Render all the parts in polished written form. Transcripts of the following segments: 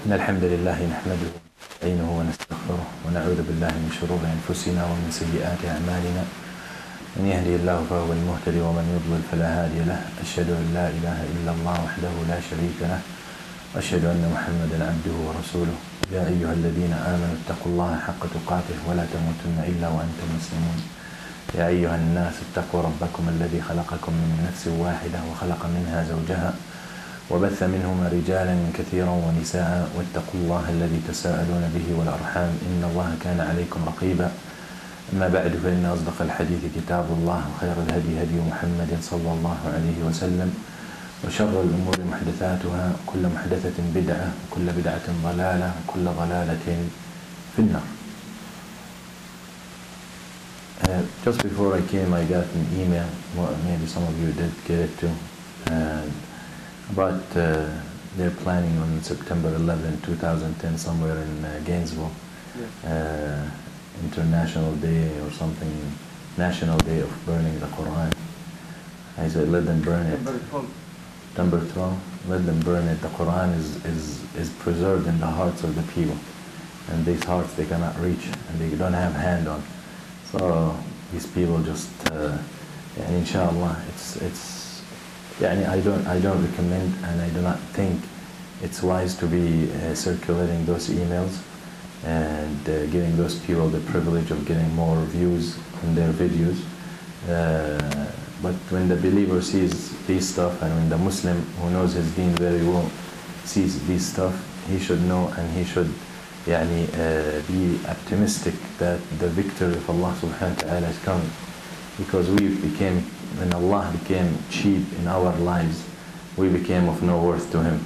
إن الحمد لله نحمده ونستعينه ونستغفره ونعوذ بالله من شرور أنفسنا ومن سيئات أعمالنا من يهدي الله فهو المهتدي ومن يضلل فلا هادي له أشهد أن لا إله إلا الله وحده لا شريك له وأشهد أن محمدا عبده ورسوله يا أيها الذين آمنوا اتقوا الله حق تقاته ولا تموتن إلا وأنتم مسلمون يا أيها الناس اتقوا ربكم الذي خلقكم من نفس واحدة وخلق منها زوجها وبث منهما رجالا كثيرا ونساء واتقوا الله الذي تساءلون به والأرحام إن الله كان عليكم رقيبا أما بعد فإن أصدق الحديث كتاب الله وخير الهدي هدي محمد صلى الله عليه وسلم وشر الأمور محدثاتها كل محدثة بدعة وكل بدعة ضلالة وكل ضلالة في النار. Just before I came, I got an email, well, maybe some of you did get it too, about they're planning on September 11, 2010, somewhere in Gainesville, International Day or something, National Day of Burning the Quran. I said, let them burn it. Number 12, let them burn it. The Quran is preserved in the hearts of the people. And these hearts they cannot reach and they don't have hand on. So these people just, inshallah, I don't recommend and I do not think it's wise to be circulating those emails and giving those people the privilege of getting more views on their videos. But when the believer sees this stuff and when the Muslim who knows his deen very well sees this stuff, he should know and he should be optimistic that the victory of Allah subhanahu wa ta'ala is coming. Because when Allah became cheap in our lives, we became of no worth to Him.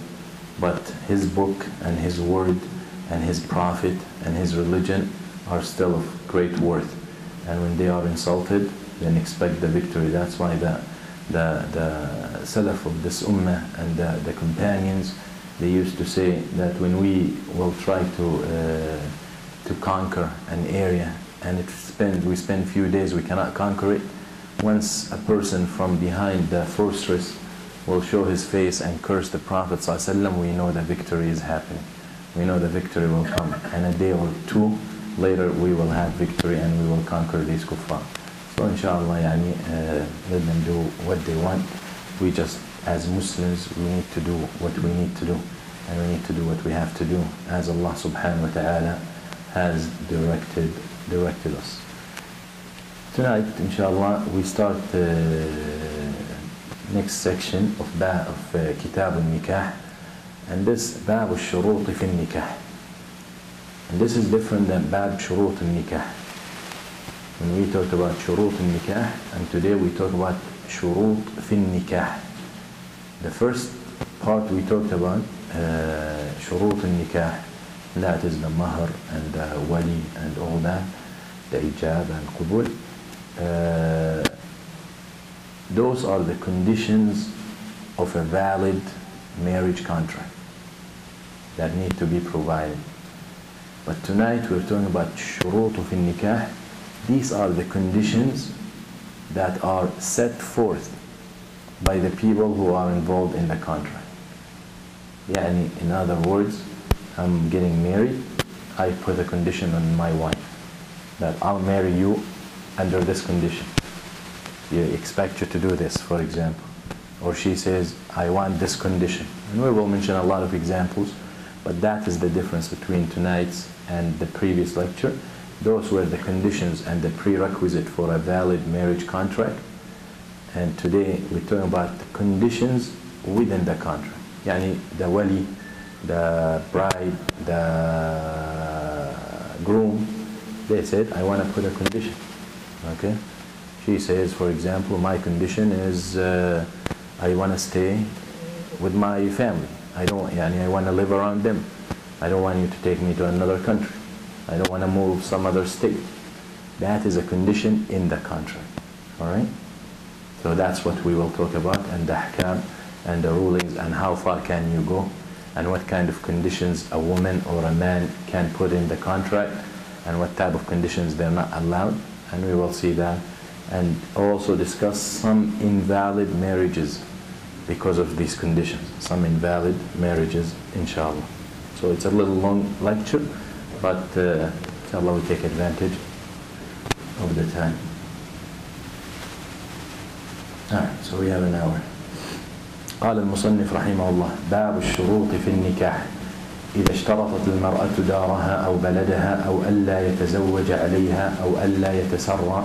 But His book and His word and His prophet and His religion are still of great worth. And when they are insulted, then expect the victory. That's why the Salaf of this Ummah and the companions, they used to say that when we will try to conquer an area and we spend few days, we cannot conquer it. Once a person from behind the fortress will show his face and curse the Prophet ﷺ, we know the victory is happening. We know the victory will come. And a day or two later we will have victory and we will conquer these kuffar. So inshallah, let them do what they want. We just, as Muslims, we need to do what we need to do. And we need to do what we have to do, as Allah subhanahu wa ta'ala has directed us. Tonight, inshallah, we start the next section of Kitab al-Nikah, and this Bab al-Shurut fi al-Nikah. And this is different than Bab Shurut al-Nikah. When we talked about Shurut al-Nikah, and today we talk about Shurut fi al-Nikah. The first part we talked about Shurut al-Nikah, that is the Mahr and the Wali and all that, the Ijab and Qubul. Those are the conditions of a valid marriage contract that need to be provided. But tonight we're talking about Shurut fi al-Nikah. These are the conditions that are set forth by the people who are involved in the contract. In other words, I'm getting married, I put a condition on my wife that I'll marry you under this condition. You expect you to do this, for example. Or she says, I want this condition. And we will mention a lot of examples, but that is the difference between tonight's and the previous lecture. Those were the conditions and the prerequisite for a valid marriage contract. And today we're talking about the conditions within the contract. The wali, the bride, the groom, they said, I want to put a condition. Okay? She says, for example, my condition is I want to stay with my family. I want to live around them. I don't want you to take me to another country. I don't want to move some other state. That is a condition in the contract. Alright? So that's what we will talk about, and the ahkam and the rulings and how far can you go and what kind of conditions a woman or a man can put in the contract and what type of conditions they're not allowed, and we will see that, and also discuss some invalid marriages because of these conditions, some invalid marriages, inshallah. So it's a little long lecture, but inshallah we take advantage of the time. Alright, so we have an hour. قال المصنف رحمه الله: باب الشروط في النكاح إذا اشترطت المرأة دارها أو بلدها أو ألا يتزوج عليها أو ألا يتسرى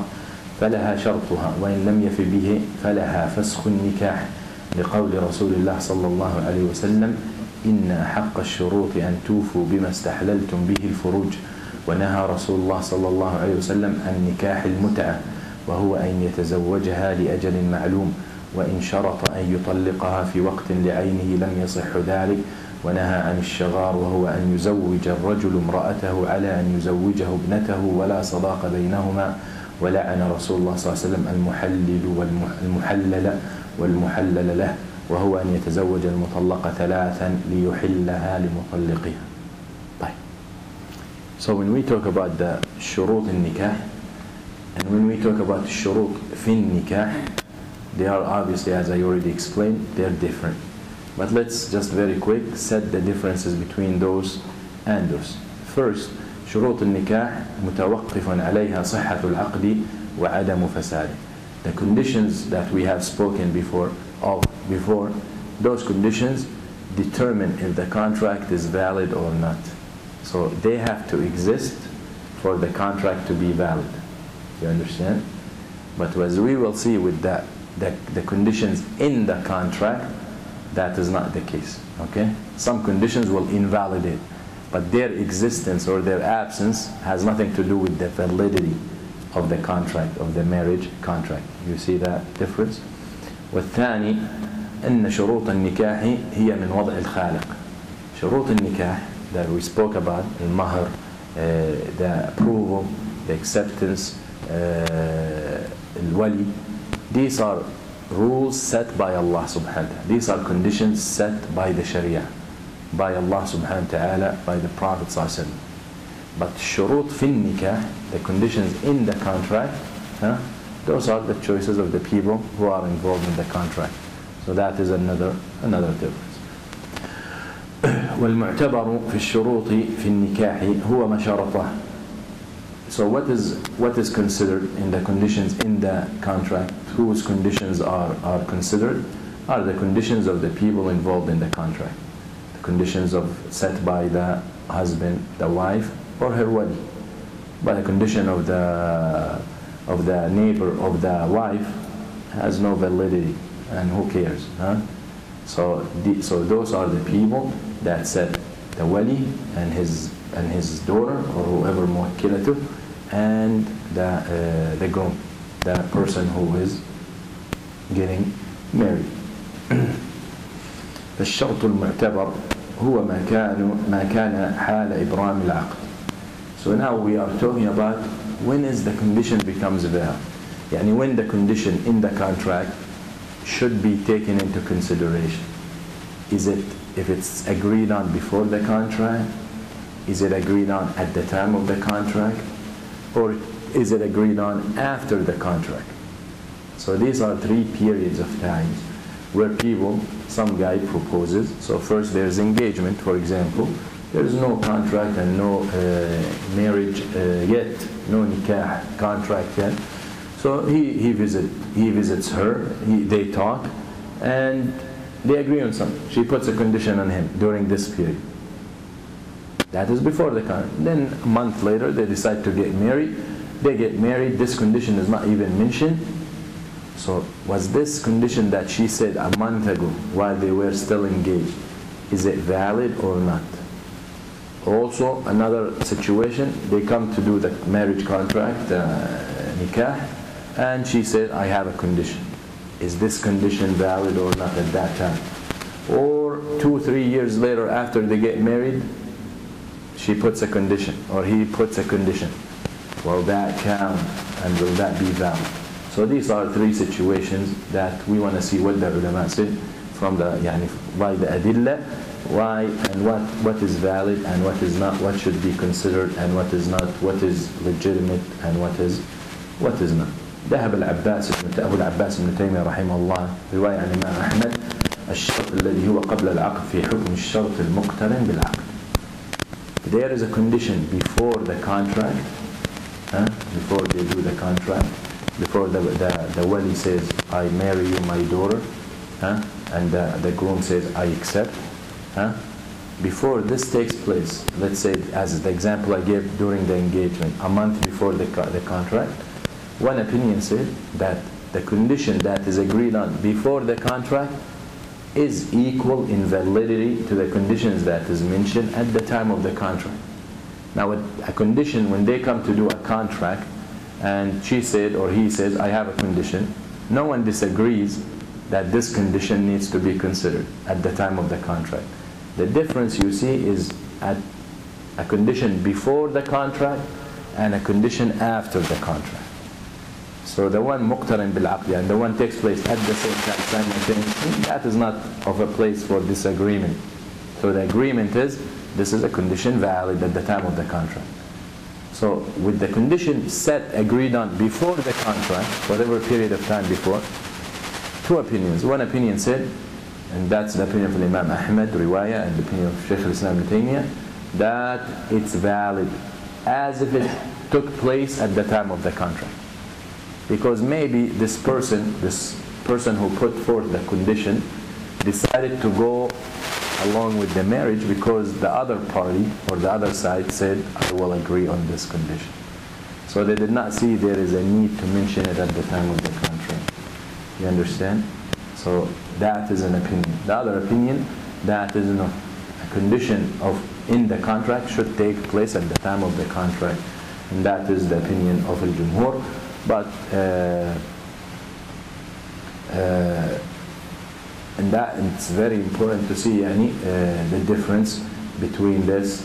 فلها شرطها، وإن لم يف به فلها فسخ النكاح، لقول رسول الله صلى الله عليه وسلم: إن حق الشروط أن توفوا بما استحللتم به الفروج. ونهى رسول الله صلى الله عليه وسلم عن نكاح المتعة، وهو أن يتزوجها لأجل معلوم، وإن شرط أن يطلقها في وقت لعينه لم يصح ذلك. ونهى عن الشغار، وهو أن يزوج الرجل امرأته على أن يزوجه ابنته ولا صداق بينهما. ولعن رسول الله صلى الله عليه وسلم المحلل والمحلل له، وهو أن يتزوج المطلقة ثلاثا ليحلها لمطلقها. طيب. So when we talk about the shurut in nikah, and when we talk about shurut fin nikah, they are obviously, as I already explained, they're different. But let's just very quick set the differences between those and those. First, شروط النكاح متوقف عليها صحة العقد وعدم فساده. The conditions that we have spoken before, those conditions determine if the contract is valid or not. So they have to exist for the contract to be valid. You understand? But as we will see with that, the conditions in the contract, that is not the case. Okay? Some conditions will invalidate, but their existence or their absence has nothing to do with the validity of the contract, of the marriage contract. You see that difference? والثاني أن شروط النكاح هي من وضع الخالق. شروط النكاح that we spoke about, المهر, the approval, the acceptance, الولي, these are rules set by Allah subhanahu wa ta'ala. These are conditions set by the Sharia, by Allah subhanahu wa ta'ala, by the Prophet sallallahu alaihi wasallam. But shurut fi nikah, the conditions in the contract, those are the choices of the people who are involved in the contract. So that is another difference. والمعتبر في الشروط في النكاح هو ما شرطه. So what is considered in the conditions in the contract, whose conditions are considered, are the conditions of the people involved in the contract. The conditions set by the husband, the wife, or her wali. But the condition of the neighbor of the wife has no validity, and who cares? So those are the people that set the wali and his daughter, or whoever muwakkilatu, and the groom, the person who is getting married. فالشرط المعتبر هو ما كان حال إبرام العقد. So now we are talking about when is the condition becomes valid. يعني when the condition in the contract should be taken into consideration. Is it if it's agreed on before the contract? Is it agreed on at the time of the contract? Or is it agreed on after the contract? So these are three periods of time where some guy proposes. So first there's engagement, for example. There's no contract and no marriage yet, no nikah contract yet. So he visits her, they talk, and they agree on something. She puts a condition on him during this period. That is before the contract. Then a month later they decide to get married. They get married, this condition is not even mentioned. So was this condition that she said a month ago while they were still engaged, is it valid or not? Also another situation, they come to do the marriage contract, nikah, and she said, I have a condition. Is this condition valid or not at that time? Or 2-3 years later after they get married, she puts a condition, or he puts a condition. Will that count and will that be valid? So these are three situations that we want to see what the ulama said from by the adilla, why and what is valid and what is not, what should be considered and what is not, what is legitimate and what is not. ذهب أبو العباس بن تيمية رحمه الله رواية عن الإمام أحمد: الشرط الذي هو قبل العقد في حكم الشرط المقترن بالعقد. there is a condition before the contract, before they do the contract, before the wali says, I marry you my daughter, and the groom says, I accept, before this takes place, let's say as the example I gave during the engagement, a month before the contract, one opinion said that the condition that is agreed on before the contract is equal in validity to the conditions that is mentioned at the time of the contract. Now a condition, when they come to do a contract and she said or he says, I have a condition, no one disagrees that this condition needs to be considered at the time of the contract. The difference you see is at a condition before the contract and a condition after the contract. So the one muqtarin bil aqdi and the one takes place at the same time simultaneously, that is not of a place for disagreement. So the agreement is, this is a condition valid at the time of the contract. So with the condition set, agreed on before the contract, whatever period of time before, two opinions. One opinion said, and that's the opinion of Imam Ahmad, Riwayah, and the opinion of Shaykh al-Islam Ibn Taymiyyah, that it's valid as if it took place at the time of the contract. Because maybe this person who put forth the condition decided to go along with the marriage because the other party or the other side said, I will agree on this condition. So they did not see there is a need to mention it at the time of the contract. You understand? So that is an opinion. The other opinion, that is a condition in the contract should take place at the time of the contract. And that is the opinion of al-Jumhur. But and that it's very important to see the difference between this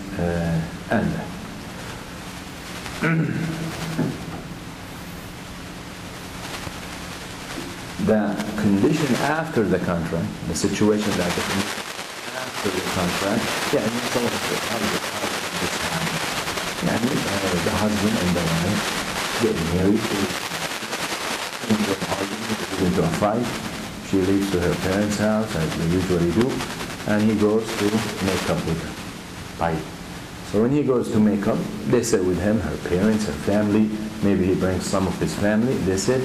and that. The condition after the contract, the situation that the condition after the contract, the husband and the wife get married, into a fight, she leaves to her parents' house, as they usually do, and he goes to make up with her. Fight. So when he goes to make up, they sit with him, her parents, her family, maybe he brings some of his family, they sit,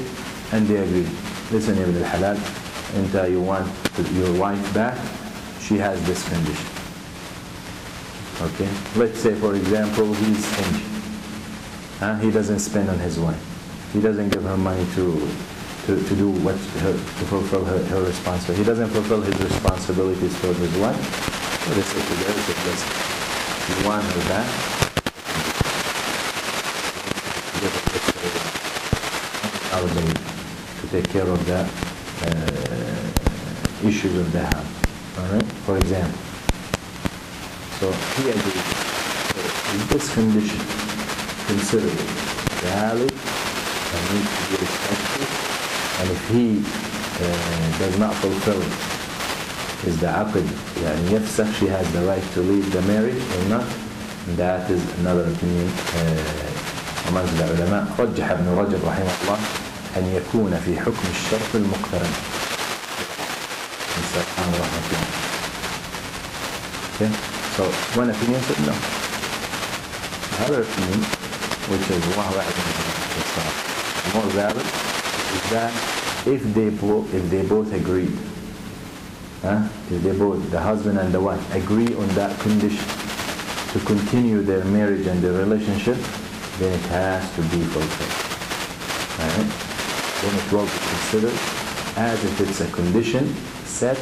and they agree. Listen, Ibn al-Halal, you want your wife back, she has this condition. Okay? Let's say, for example, he's stingy. He doesn't spend on his wife. He doesn't give her money to fulfill her responsibility. He doesn't fulfill his responsibilities toward his wife. So they say together, listen, you want her back? To take care of the issues of the house. Alright? For example. So he agrees. So is this condition considered valid and needs to be respected? And if he does not fulfill it, is the aqd, yafsakh, she has the right to leave the marriage or not? And that is another opinion amongst the ulama. رجح ابن رجب رحمه الله أن يكون في حكم الشرط المقترن. Okay, so one opinion said no. Another opinion, which is more valid, is that if they both agreed, if they both, the husband and the wife, agree on that condition to continue their marriage and their relationship, then it has to be fulfilled. Right? Then it will be considered as if it's a condition set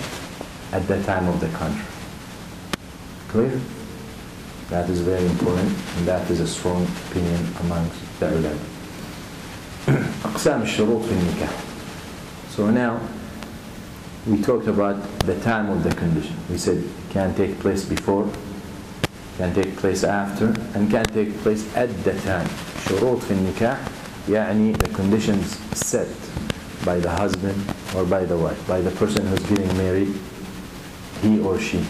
at the time of the contract. Clear? That is very important, and that is a strong opinion amongst the ulama. أقسام الشروط في النكاح. So now we talked about the time of the condition. We said it can take place before, can take place after, and can take place at the time. شروط في النكاح يعني the conditions set by the husband or by the wife, by the person who's getting married, he or she.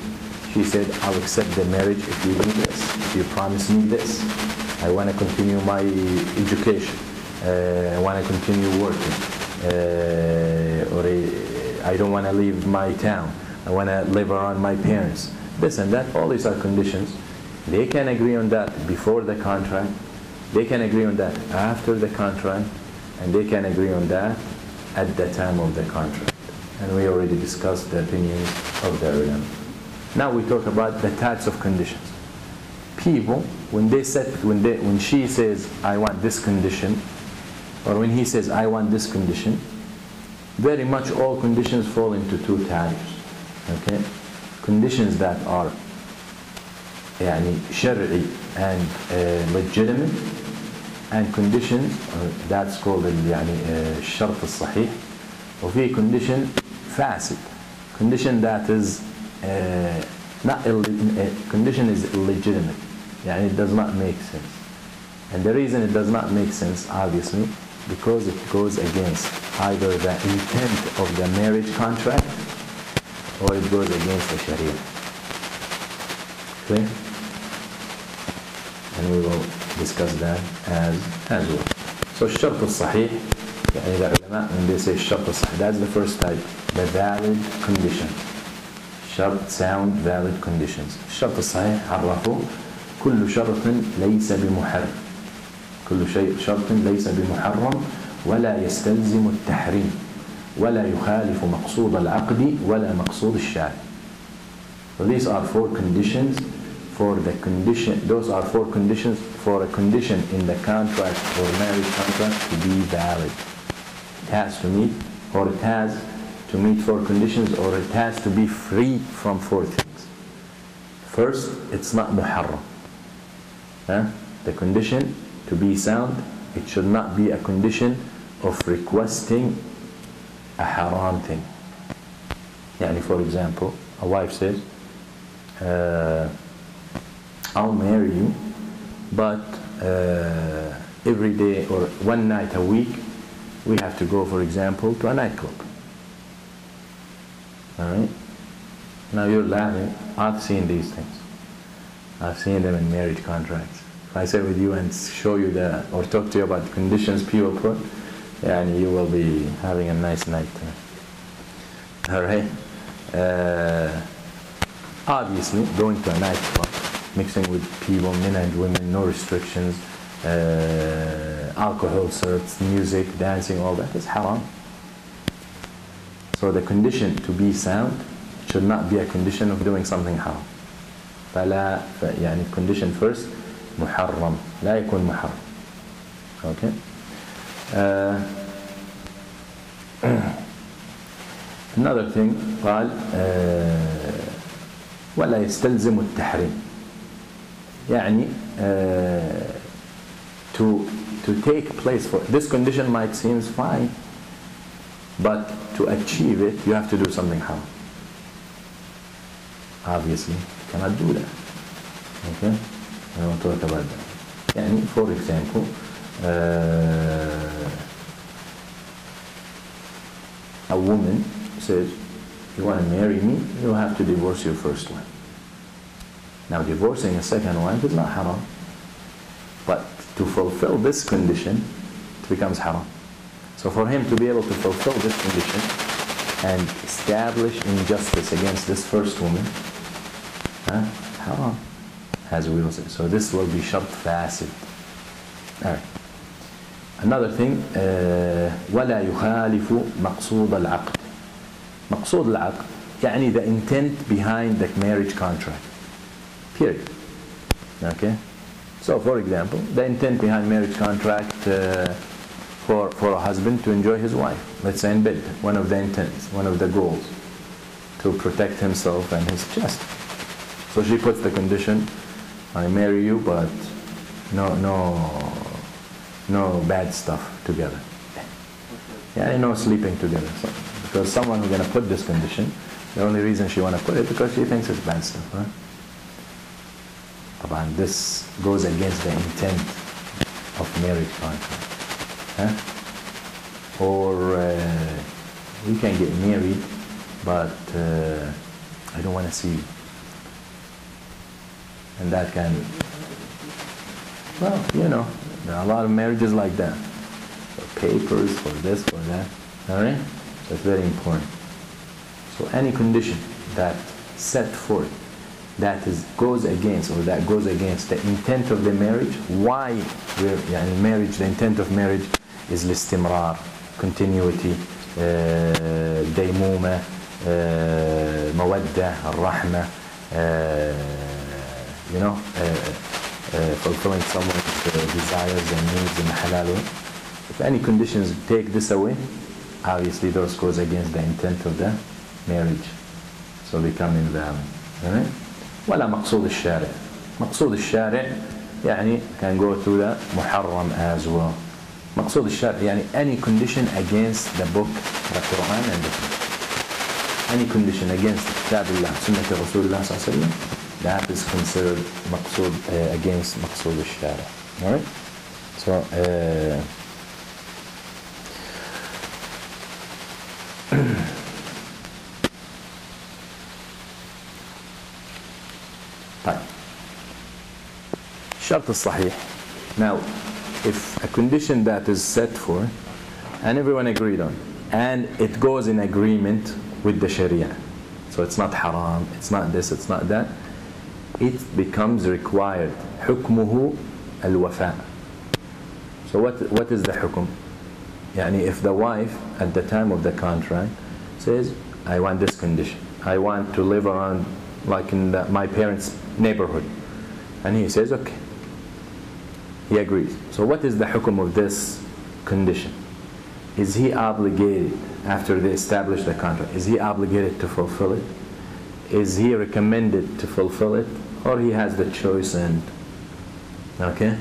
She said, I'll accept the marriage if you do this, if you promise me this. I want to continue my education. I want to continue working. Or I don't want to leave my town. I want to live around my parents. This and that, all these are conditions. They can agree on that before the contract, they can agree on that after the contract, and they can agree on that at the time of the contract. And we already discussed the opinions of the ulama. Now we talk about the types of conditions. People, when she says, I want this condition, or when he says, I want this condition, very much all conditions fall into two types. Okay? Conditions that are يعني شرعي and legitimate, and conditions that's called يعني الشرط الصحيح. وفي condition فاسد, condition that is condition is illegitimate, يعني it does not make sense. And the reason it does not make sense, obviously, because it goes against either the intent of the marriage contract or it goes against the Sharia. Clear? And we will discuss that as well. So الشرط الصحيح, يعني the ulama, when they say الشرط الصحيح, that's the first type, the valid condition. شرط, sound, valid conditions. الشرط الصحيح عرفوا كل شرط ليس بمحرم. كل شرط ليس بمحرم ولا يستلزم التحريم ولا يخالف مقصود العقد ولا مقصود الشارع. So these are four conditions for the condition. Those are four conditions for a condition in the contract or marriage contract to be valid. It has to meet, or it has to meet four conditions, or it has to be free from four things. First, it's not muharram. The condition to be sound, it should not be a condition of requesting a haram thing. يعني for example, a wife says, I'll marry you, but every day or one night a week we have to go, for example, to a nightclub. Alright? Now you're laughing. I've seen these things. I've seen them in marriage contracts. If I sit with you and show you or talk to you about the conditions people put, and you will be having a nice night. Alright? Obviously, going to a nightclub, mixing with people, men and women, no restrictions, alcohol, syrups, music, dancing, all that is haram. So the condition to be sound should not be a condition of doing something haram. فلا يعني condition first محرم لا يكون محرم. Okay. Another thing قال ولا يستلزم التحريم. يعني to take place for this condition might seem fine, but to achieve it you have to do something haram. Obviously you cannot do that. Okay, I will talk about that. يعني for example, a woman says, you want to marry me, you have to divorce your first wife. Now divorcing a second wife is not haram, but to fulfill this condition it becomes haram. So for him to be able to fulfill this condition and establish injustice against this first woman, haram, as we will say. So this will be shart fasid. Alright. Another thing, ولا يخالف مقصود العقد. مقصود العقد يعني the intent behind the marriage contract. Period. Okay? So for example, the intent behind marriage contract for a husband to enjoy his wife, let's say in bed, one of the intents, one of the goals, to protect himself and his chest. So she puts the condition, I marry you, but no bad stuff together. Yeah, no sleeping together. So, because someone who's going to put this condition, the only reason she want to put it because she thinks it's bad stuff, right? And this goes against the intent of marriage contract. Or we can get married, but I don't want to see you. And that can, well, you know, there are a lot of marriages like that. For papers, for this, for that. Alright? That's very important. So any condition that set forth that goes against, or that goes against the intent of the marriage. Why يعني marriage, the intent of marriage is الاستمرار, continuity, ديمومة, مودة, الرحمة, you know, fulfilling someone's desires and needs in halal way. If any conditions take this away, obviously those goes against the intent of the marriage, so become invalid. Alright? ولا مقصود الشارع. مقصود الشارع يعني can go to the محرم as well. مقصود الشارع يعني any condition against the book, the Quran and the Sunnah. Any condition against كتاب الله, سنة رسول الله صلى الله عليه وسلم, that is considered مقصود against مقصود الشارع. Alright? So طيب الشرط الصحيح. Now if a condition that is set for and everyone agreed on and it goes in agreement with the Sharia, so it's not haram, it's not this, it's not that, it becomes required. حكمه الوفاء. So what is the حكم? يعني if the wife at the time of the contract says, I want this condition, I want to live around like in my parents' neighborhood, and he says okay, he agrees. So what is the hukum of this condition? Is he obligated, after they establish the contract, is he obligated to fulfill it? Is he recommended to fulfill it, or he has the choice? And okay,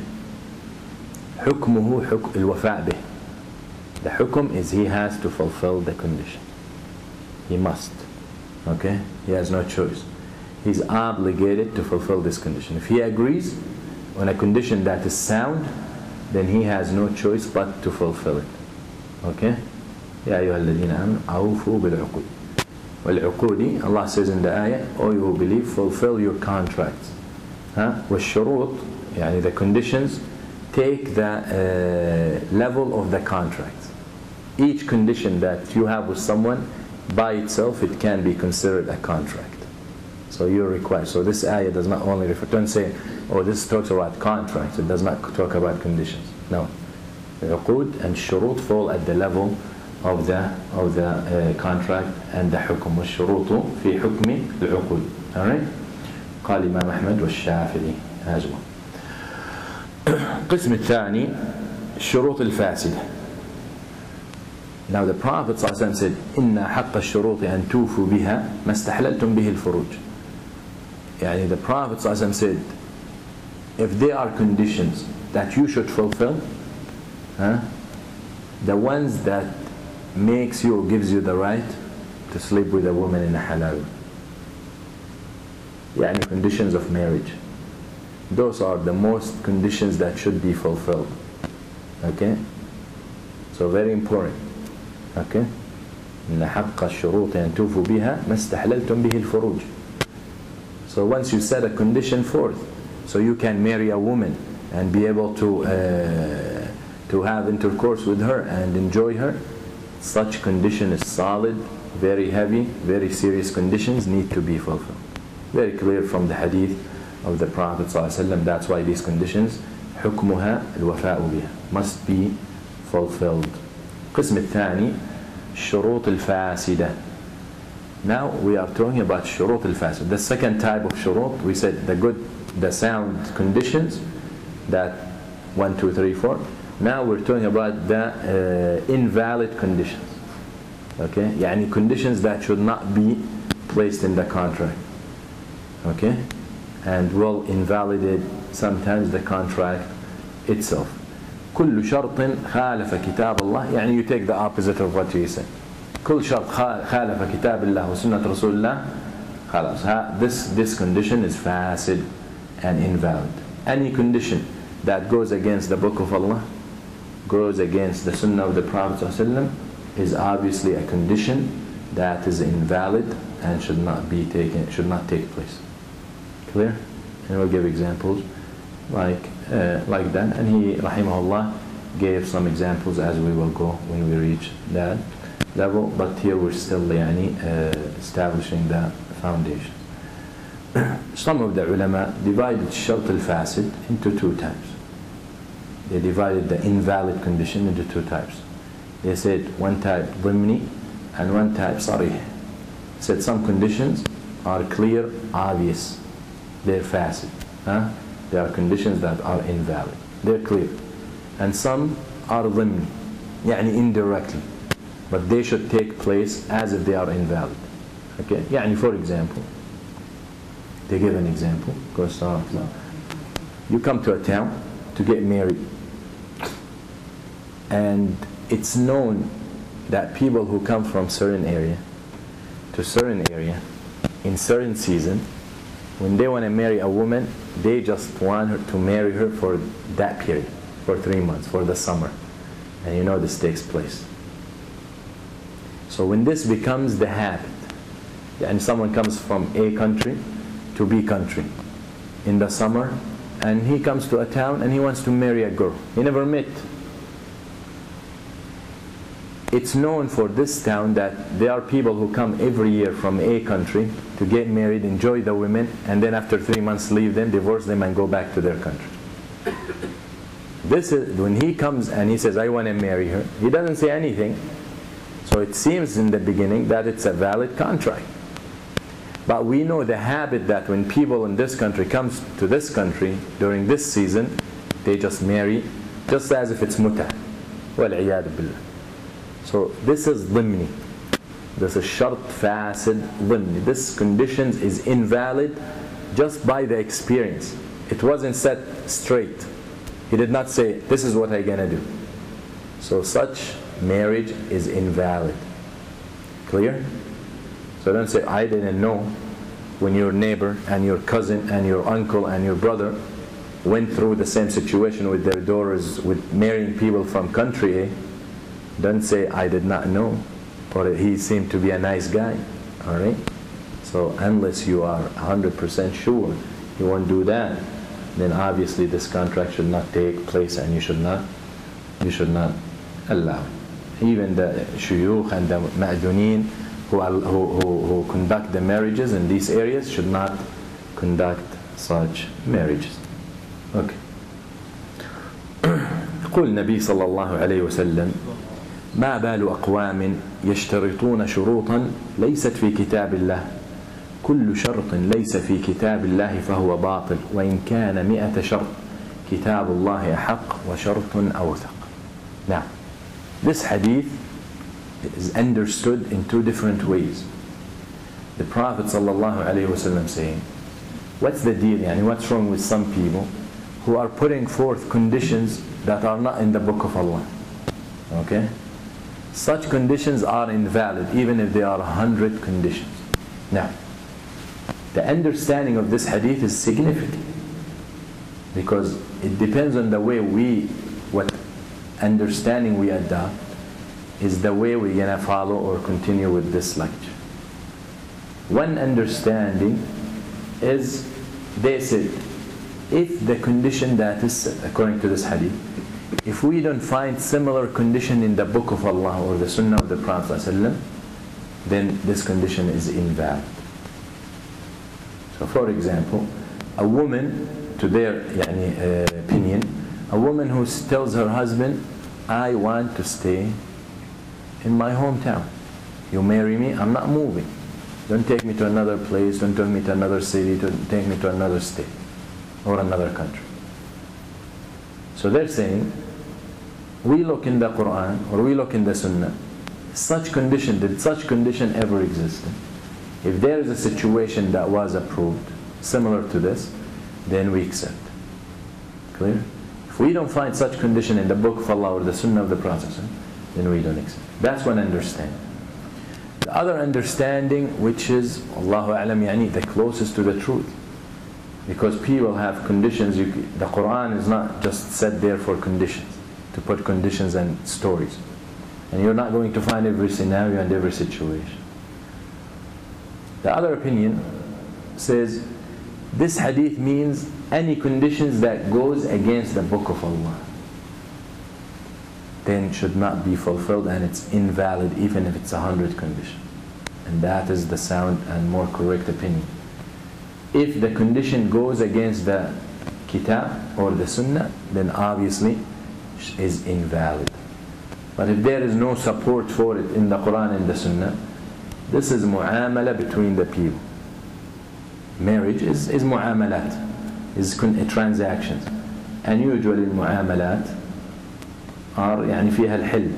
حكمه حكم الوفاء به. The hukum is he has to fulfill the condition. He must. Okay, he has no choice. He's obligated to fulfill this condition. If he agrees on a condition that is sound, then he has no choice but to fulfill it. Okay? يا أيها الذين آمنوا أوفوا بالعقود. والعقود, Allah says in the ayah, O you who believe, fulfill your contracts. والشروط, يعني the conditions, take the level of the contract. Each condition that you have with someone, by itself, it can be considered a contract. So you're required. So this ayah does not only refer, don't say, oh, this talks about contracts, it does not talk about conditions. No. The uqud and shurut fall at the level of the contract and the hukum. والشروط في حكم العقود. Alright? قال إمام أحمد والشافعي as well. القسم الثاني الشروط الفاسدة. Now the Prophet ﷺ said, إن حق الشروط أن توفوا بها ما استحللتم به الفروج. يعني the Prophet ﷺ said, if there are conditions that you should fulfill, the ones that makes you or gives you the right to sleep with a woman in a halal, يعني conditions of marriage, those are the most conditions that should be fulfilled. Okay, so very important. Okay, إن حق الشروط أن توفوا بها ما استحللتم به الفروج. So once you set a condition forth, so you can marry a woman and be able to have intercourse with her and enjoy her, such condition is solid, very heavy, very serious conditions need to be fulfilled. Very clear from the hadith of the Prophet ﷺ. That's why these conditions حكمها الوفاء بها must be fulfilled. القسم الثاني الشروط الفاسدة. Now we are talking about شروط الفاسد. The second type of شروط, we said the sound conditions, that 1, 2, 3, 4. Now we're talking about the invalid conditions. Okay, يعني conditions that should not be placed in the contract. Okay, and will invalidate sometimes the contract itself. كل شرط خالف كتاب الله, يعني you take the opposite of what you said. كل شرط خالف كتاب الله وسنة رسول الله, خلاص, this condition is fasid and invalid. Any condition that goes against the book of Allah, goes against the sunnah of the Prophet ﷺ, is obviously a condition that is invalid and should not take place. Clear? And we'll give examples like that, and he rahimahullah gave some examples as we will go when we reach that level, but here we're still establishing the foundation. some of the ulama divided shart al-fasid into two types. They divided the invalid condition into two types. They said one type dhimni and one type sarih. Said some conditions are clear, obvious, they're fasid. They are conditions that are invalid, they're clear. And some are dhimni, يعني indirectly, but they should take place as if they are invalid. Okay, يعني for example, they give an example. You come to a town to get married, and it's known that people who come from certain area to certain area in certain season, when they want to marry a woman, they just want her to marry her for that period, for 3 months, for the summer. And you know this takes place. So when this becomes the habit, and someone comes from A country to B country in the summer, and he comes to a town and he wants to marry a girl he never met. It's known for this town that there are people who come every year from A country to get married, enjoy the women, and then after 3 months leave them, divorce them, and go back to their country. This is when he comes and he says, I want to marry her, he doesn't say anything. So it seems in the beginning that it's a valid contract. But we know the habit that when people in this country comes to this country during this season, they just marry just as if it's mutah. Wal-'iyadu billah. So this is dhimni. This is shart fasid dhimni. This condition is invalid just by the experience. It wasn't set straight. He did not say, this is what I'm going to do. So such marriage is invalid. Clear? So don't say, I didn't know, when your neighbor and your cousin and your uncle and your brother went through the same situation with their daughters, with marrying people from country A. Don't say, I did not know, or he seemed to be a nice guy. Alright? So unless you are 100% sure you won't do that, then obviously this contract should not take place, and you should not allow it. Even the shuyukh and the ma'dunin who conduct the marriages in these areas should not conduct such marriages. Okay. يقول النبي صلى الله عليه وسلم: ما بال أقوام يشترطون شروطا ليست في كتاب الله كل شرط ليس في كتاب الله فهو باطل وإن كان 100 شرط كتاب الله أحق وشرط أوثق. Now, this hadith is understood in two different ways. The Prophet ﷺ saying, what's the deal? Yani what's wrong with some people who are putting forth conditions that are not in the book of Allah? Okay? Such conditions are invalid even if they are 100 conditions. Now, the understanding of this hadith is significant because it depends on the way what understanding we adopt is the way we're going to follow or continue with this lecture. One understanding is, they said, if the condition that is set, according to this hadith, if we don't find similar condition in the book of Allah or the sunnah of the Prophet ﷺ, then this condition is invalid. So for example, a woman, to their opinion, a woman who tells her husband, I want to stay in my hometown. You marry me, I'm not moving. Don't take me to another place, don't take me to another city, don't take me to another state or another country. So they're saying, we look in the Quran or we look in the Sunnah, did such condition ever existed? If there is a situation that was approved similar to this, then we accept. Clear? If we don't find such condition in the book of Allah or the Sunnah of the Prophet, then we don't accept. That's one understanding. The other understanding, which is Allahu A'lam, the closest to the truth, because people have conditions. The Quran is not just set there for conditions, to put conditions and stories, and you're not going to find every scenario and every situation. The other opinion says this hadith means any conditions that goes against the book of Allah then should not be fulfilled, and it's invalid even if it's 100 conditions. And that is the sound and more correct opinion. If the condition goes against the kitab or the sunnah, then obviously is invalid. But if there is no support for it in the Quran and the sunnah, this is mu'amala between the people. Marriage is mu'amalat, is transactions. And usually mu'amalat are يعني فيها الحل,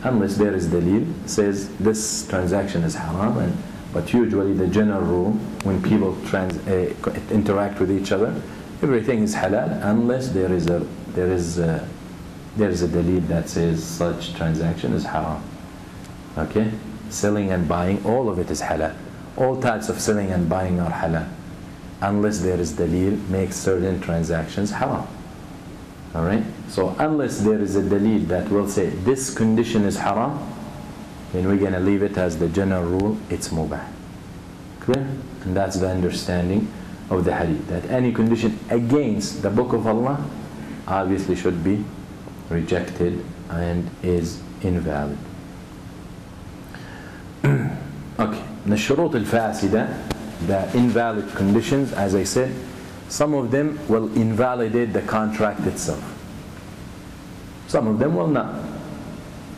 unless there is dalil says this transaction is haram. But usually the general rule when people interact with each other, everything is halal unless there is a dalil that says such transaction is haram. Okay, selling and buying, all of it is halal. All types of selling and buying are halal, unless there is dalil makes certain transactions haram. All right. So unless there is a dalil that will say this condition is haram, then we're gonna leave it as the general rule. It's mubah. Clear? And that's the understanding of the hadith, that any condition against the book of Allah obviously should be rejected and is invalid. Okay, the shurut al-fasida, the invalid conditions, as I said, some of them will invalidate the contract itself. Some of them will not.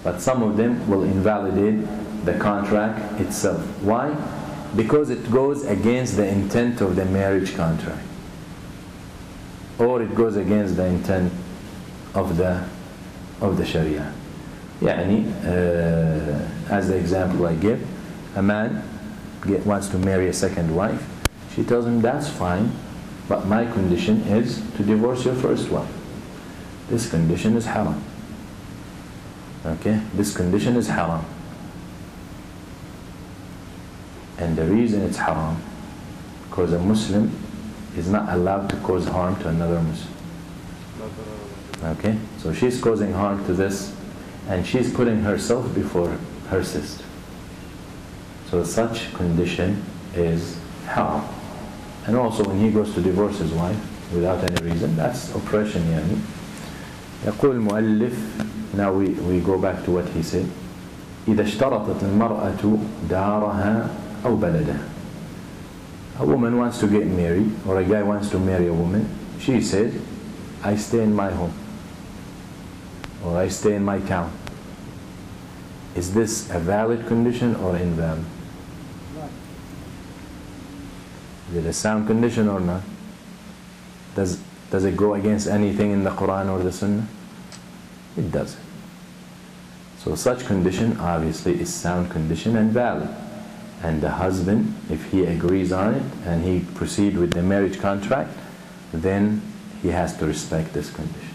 But some of them will invalidate the contract itself. Why? Because it goes against the intent of the marriage contract, or it goes against the intent of the Sharia. يعني, as the example I give, a man wants to marry a second wife. She tells him, that's fine, but my condition is to divorce your first wife. This condition is haram. Okay, this condition is haram. And the reason it's haram, because a Muslim is not allowed to cause harm to another Muslim. Okay, so she's causing harm to this, and she's putting herself before her sister. So such condition is haram. And also when he goes to divorce his wife without any reason, that's oppression. يعني. يقول المؤلف, now we go back to what he said. إذا اشترطت المرأة دارها أو بلدها. A woman wants to get married, or a guy wants to marry a woman. She said, I stay in my home, or I stay in my town. Is this a valid condition or invalid? Is it a sound condition or not? Does it go against anything in the Quran or the Sunnah? It doesn't. So such condition obviously is sound condition and valid. And the husband, if he agrees on it and he proceeds with the marriage contract, then he has to respect this condition.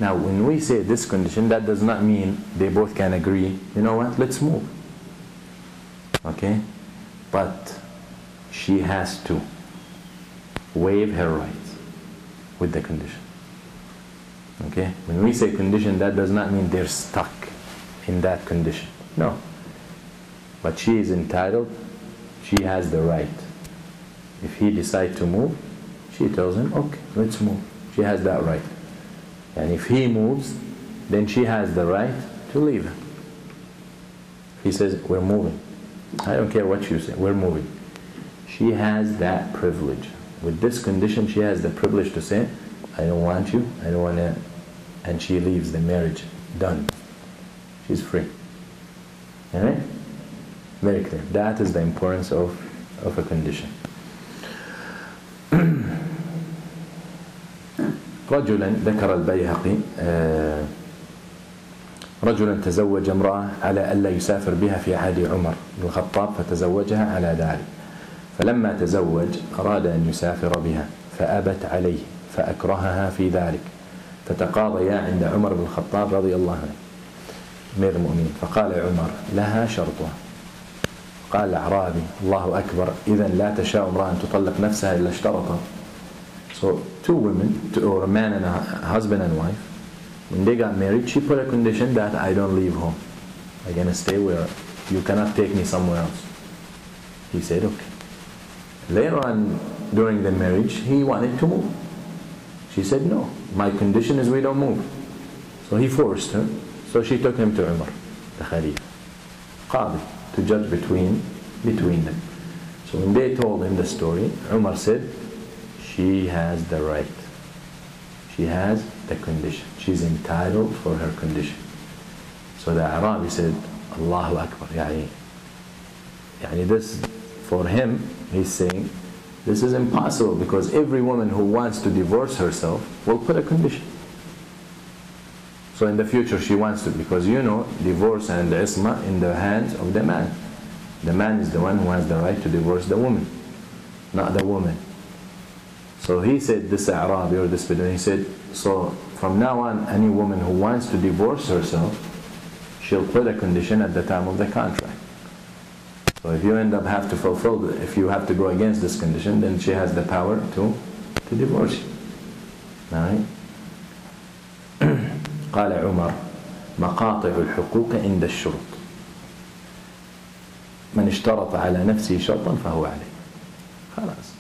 Now when we say this condition, that does not mean they both can agree, you know what, let's move. Okay? But she has to waive her rights with the condition. Okay? When we say condition, that does not mean they're stuck in that condition. No. But she is entitled, she has the right. If he decides to move, she tells him, okay, let's move. She has that right. And if he moves, then she has the right to leave him. He says, we're moving. I don't care what you say, we're moving. She has that privilege. With this condition, she has the privilege to say, I don't want you, I don't want to, and she leaves the marriage. Done. She's free. Alright? Very clear. That is the importance of a condition. رجلا ذكر البيهقي رجلا تزوج امرأة على ألا يسافر بها في عهد عمر بن الخطاب فتزوجها على ذلك فلما تزوج أراد أن يسافر بها فأبت عليه فأكرهها في ذلك فتقاضيا عند عمر بن الخطاب رضي الله عنه أمير المؤمنين فقال عمر لها شرطها قال الأعرابي الله أكبر إذا لا تشاء امرأة أن تطلق نفسها إلا اشترطها. So two women, or a man and a husband and wife, when they got married, she put a condition that I don't leave home. I'm going to stay where you cannot take me somewhere else. He said okay. Later on during the marriage, he wanted to move. She said no, my condition is we don't move. So he forced her. So she took him to Umar, the Khalif, Qadi, to judge between them. So when they told him the story, Umar said, she has the right. She has the condition. She's entitled for her condition. So the Arabi said, Allahu Akbar. Yani this, for him, he's saying, this is impossible because every woman who wants to divorce herself will put a condition. So in the future she wants to, because you know, divorce and the isma in the hands of the man. The man is the one who has the right to divorce the woman, not the woman. So he said, this Arabi or this Bedouin, he said, so from now on, any woman who wants to divorce herself, she'll put a condition at the time of the contract. So if you end up have to fulfill, if you have to go against this condition, then she has the power to divorce you. Alright? قال عمر مقاطع الحقوق عند الشروط من اشترط على نفسه شرطا فهو عليه. خلاص.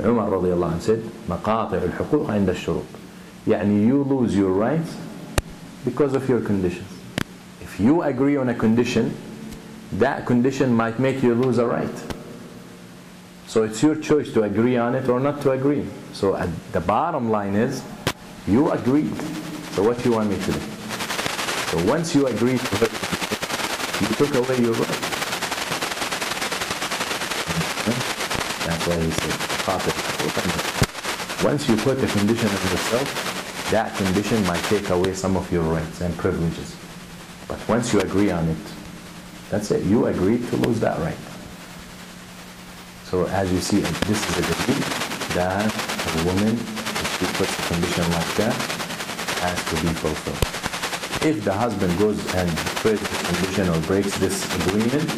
Umar رضي الله عنه said مقاطع الحقوق عند الشروط. يعني you lose your rights because of your conditions. If you agree on a condition, that condition might make you lose a right. So it's your choice to agree on it or not to agree. So at the bottom line is, you agreed. So what do you want me to do? So once you agreed to it, you took away your right. That's why he said, once you put a condition on yourself, that condition might take away some of your rights and privileges. But once you agree on it, that's it. You agreed to lose that right. So as you see, this is a agreed that a woman, if she puts a condition like that, has to be fulfilled. If the husband goes and breaks the condition or breaks this agreement,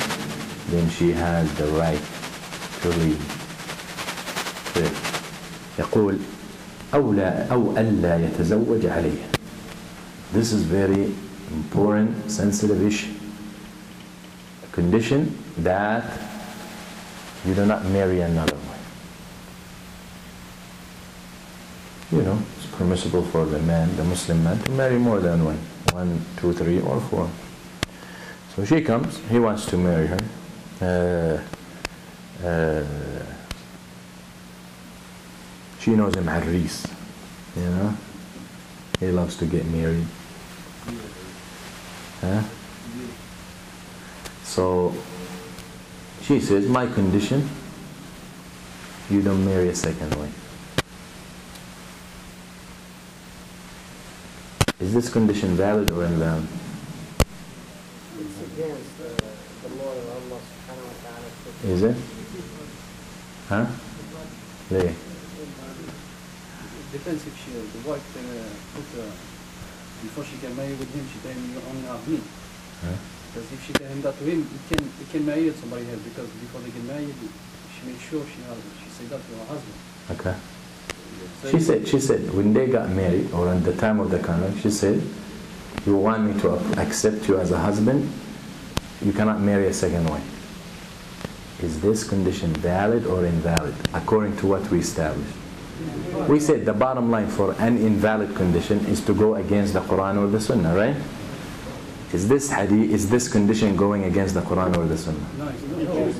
then she has the right to leave. يقول أو ألا يتزوج عليها. This is very important, sensitive issue. A condition that you do not marry another one. You know, it's permissible for the man, the Muslim man, to marry more than one. 1, 2, 3, or 4. So she comes, he wants to marry her. She knows him Harris, you know. He loves to get married. Huh? So she says, my condition, you don't marry a second wife. Is this condition valid or invalid? It's against the law of Allah subhanahu wa ta'ala. Is it? Huh? Lay. It depends if the wife before she can marry with him, she tell him you only have me. Huh? Because if she tell him that to him, he can marry somebody else, because before they get married, she makes sure she said that to her husband. Okay. So She said, when they got married, or at the time of the contract, she said, you want me to accept you as a husband, you cannot marry a second wife. Is this condition valid or invalid, according to what we established? We said the bottom line for an invalid condition is to go against the Quran or the Sunnah, right? Is this hadith, is this condition going against the Quran or the Sunnah? No, because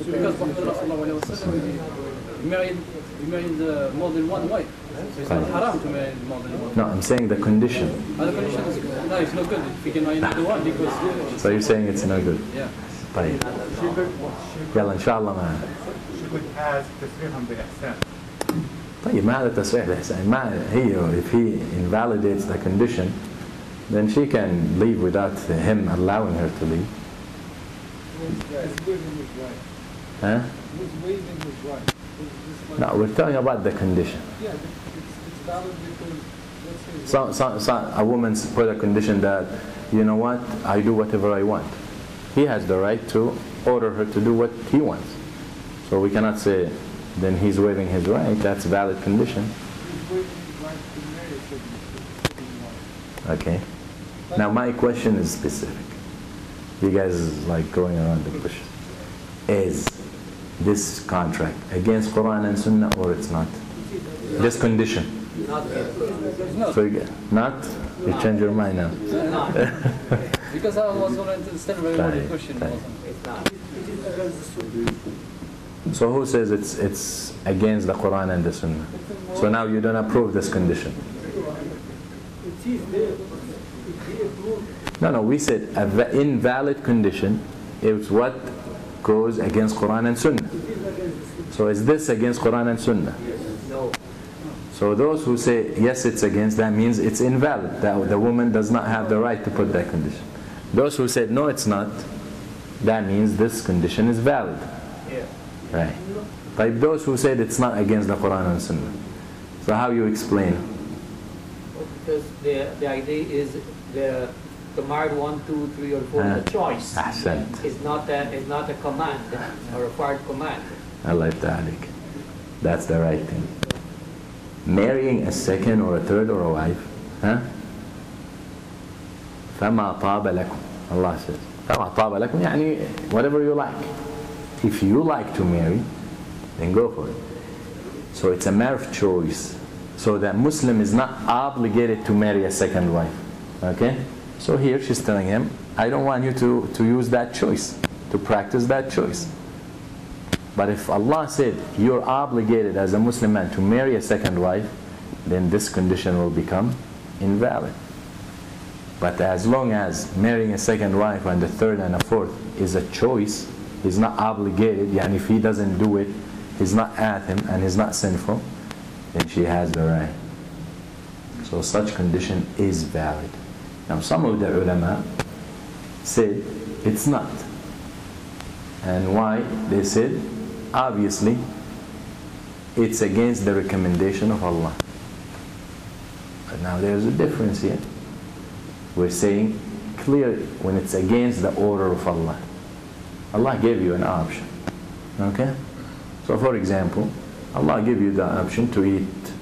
he married more than one wife. So it's not haram to marry more than one. No, I'm saying the condition. The condition is, no, it's not good if he can marry another one, because... So you're saying it's no good? Yeah. طيب. يلا إن شاء الله معنا. She could ask تسريحا بإحسان. طيب ما هذا تصريح الإحسان؟ ما هي, if he invalidates the condition, then she can leave without him allowing her to leave. It's waiving his right. Huh? Who's waiving his right? No, we're talking about the condition. Yeah, it's valid because, let's say... So a woman's put a condition that, you know what, I do whatever I want. He has the right to order her to do what he wants. So we cannot say, then he's waiving his right. That's a valid condition. He's waiving his right to marry a second wife. Okay. Now my question is specific. You guys is like going around the bush. Is this contract against Quran and Sunnah or it's not? This condition. So you not? You change your mind now. Because I was going to understand very well the question. It's not. So who says it's against the Quran and the Sunnah? So now you don't approve this condition. It is there, but if he approved, No, we said an invalid condition is what goes against Quran and Sunnah. So is this against Quran and Sunnah? No. So those who say yes, it's against, that means it's invalid. That the woman does not have the right to put that condition. Those who said no, it's not, that means this condition is valid. Yeah. Right. Like those who said it's not against the Quran and Sunnah. So how you explain? Well, because the idea is the married 1, 2, 3, or 4 is a choice. Ahsant. It's not a command, a required command. Allah ta'alik. That's the right thing. Marrying a second or a third or a wife, huh? فَمَا طَابَ لَكُمْ. Allah says, فَمَا طَابَ لَكُمْ, يعني whatever you like. If you like to marry, then go for it. So it's a matter of choice. So that Muslim is not obligated to marry a second wife. Okay? So here she's telling him, I don't want you to use that choice, to practice that choice. But if Allah said you're obligated as a Muslim man to marry a second wife, then this condition will become invalid. But as long as marrying a second wife and a third and a fourth is a choice, he's not obligated, and if he doesn't do it, he's not athim and he's not sinful, then she has the right. So such condition is valid. Now some of the ulama said it's not. And why? They said, obviously, it's against the recommendation of Allah. But now there's a difference here. We're saying clearly when it's against the order of Allah. Allah gave you an option. Okay? So for example, Allah gave you the option to eat,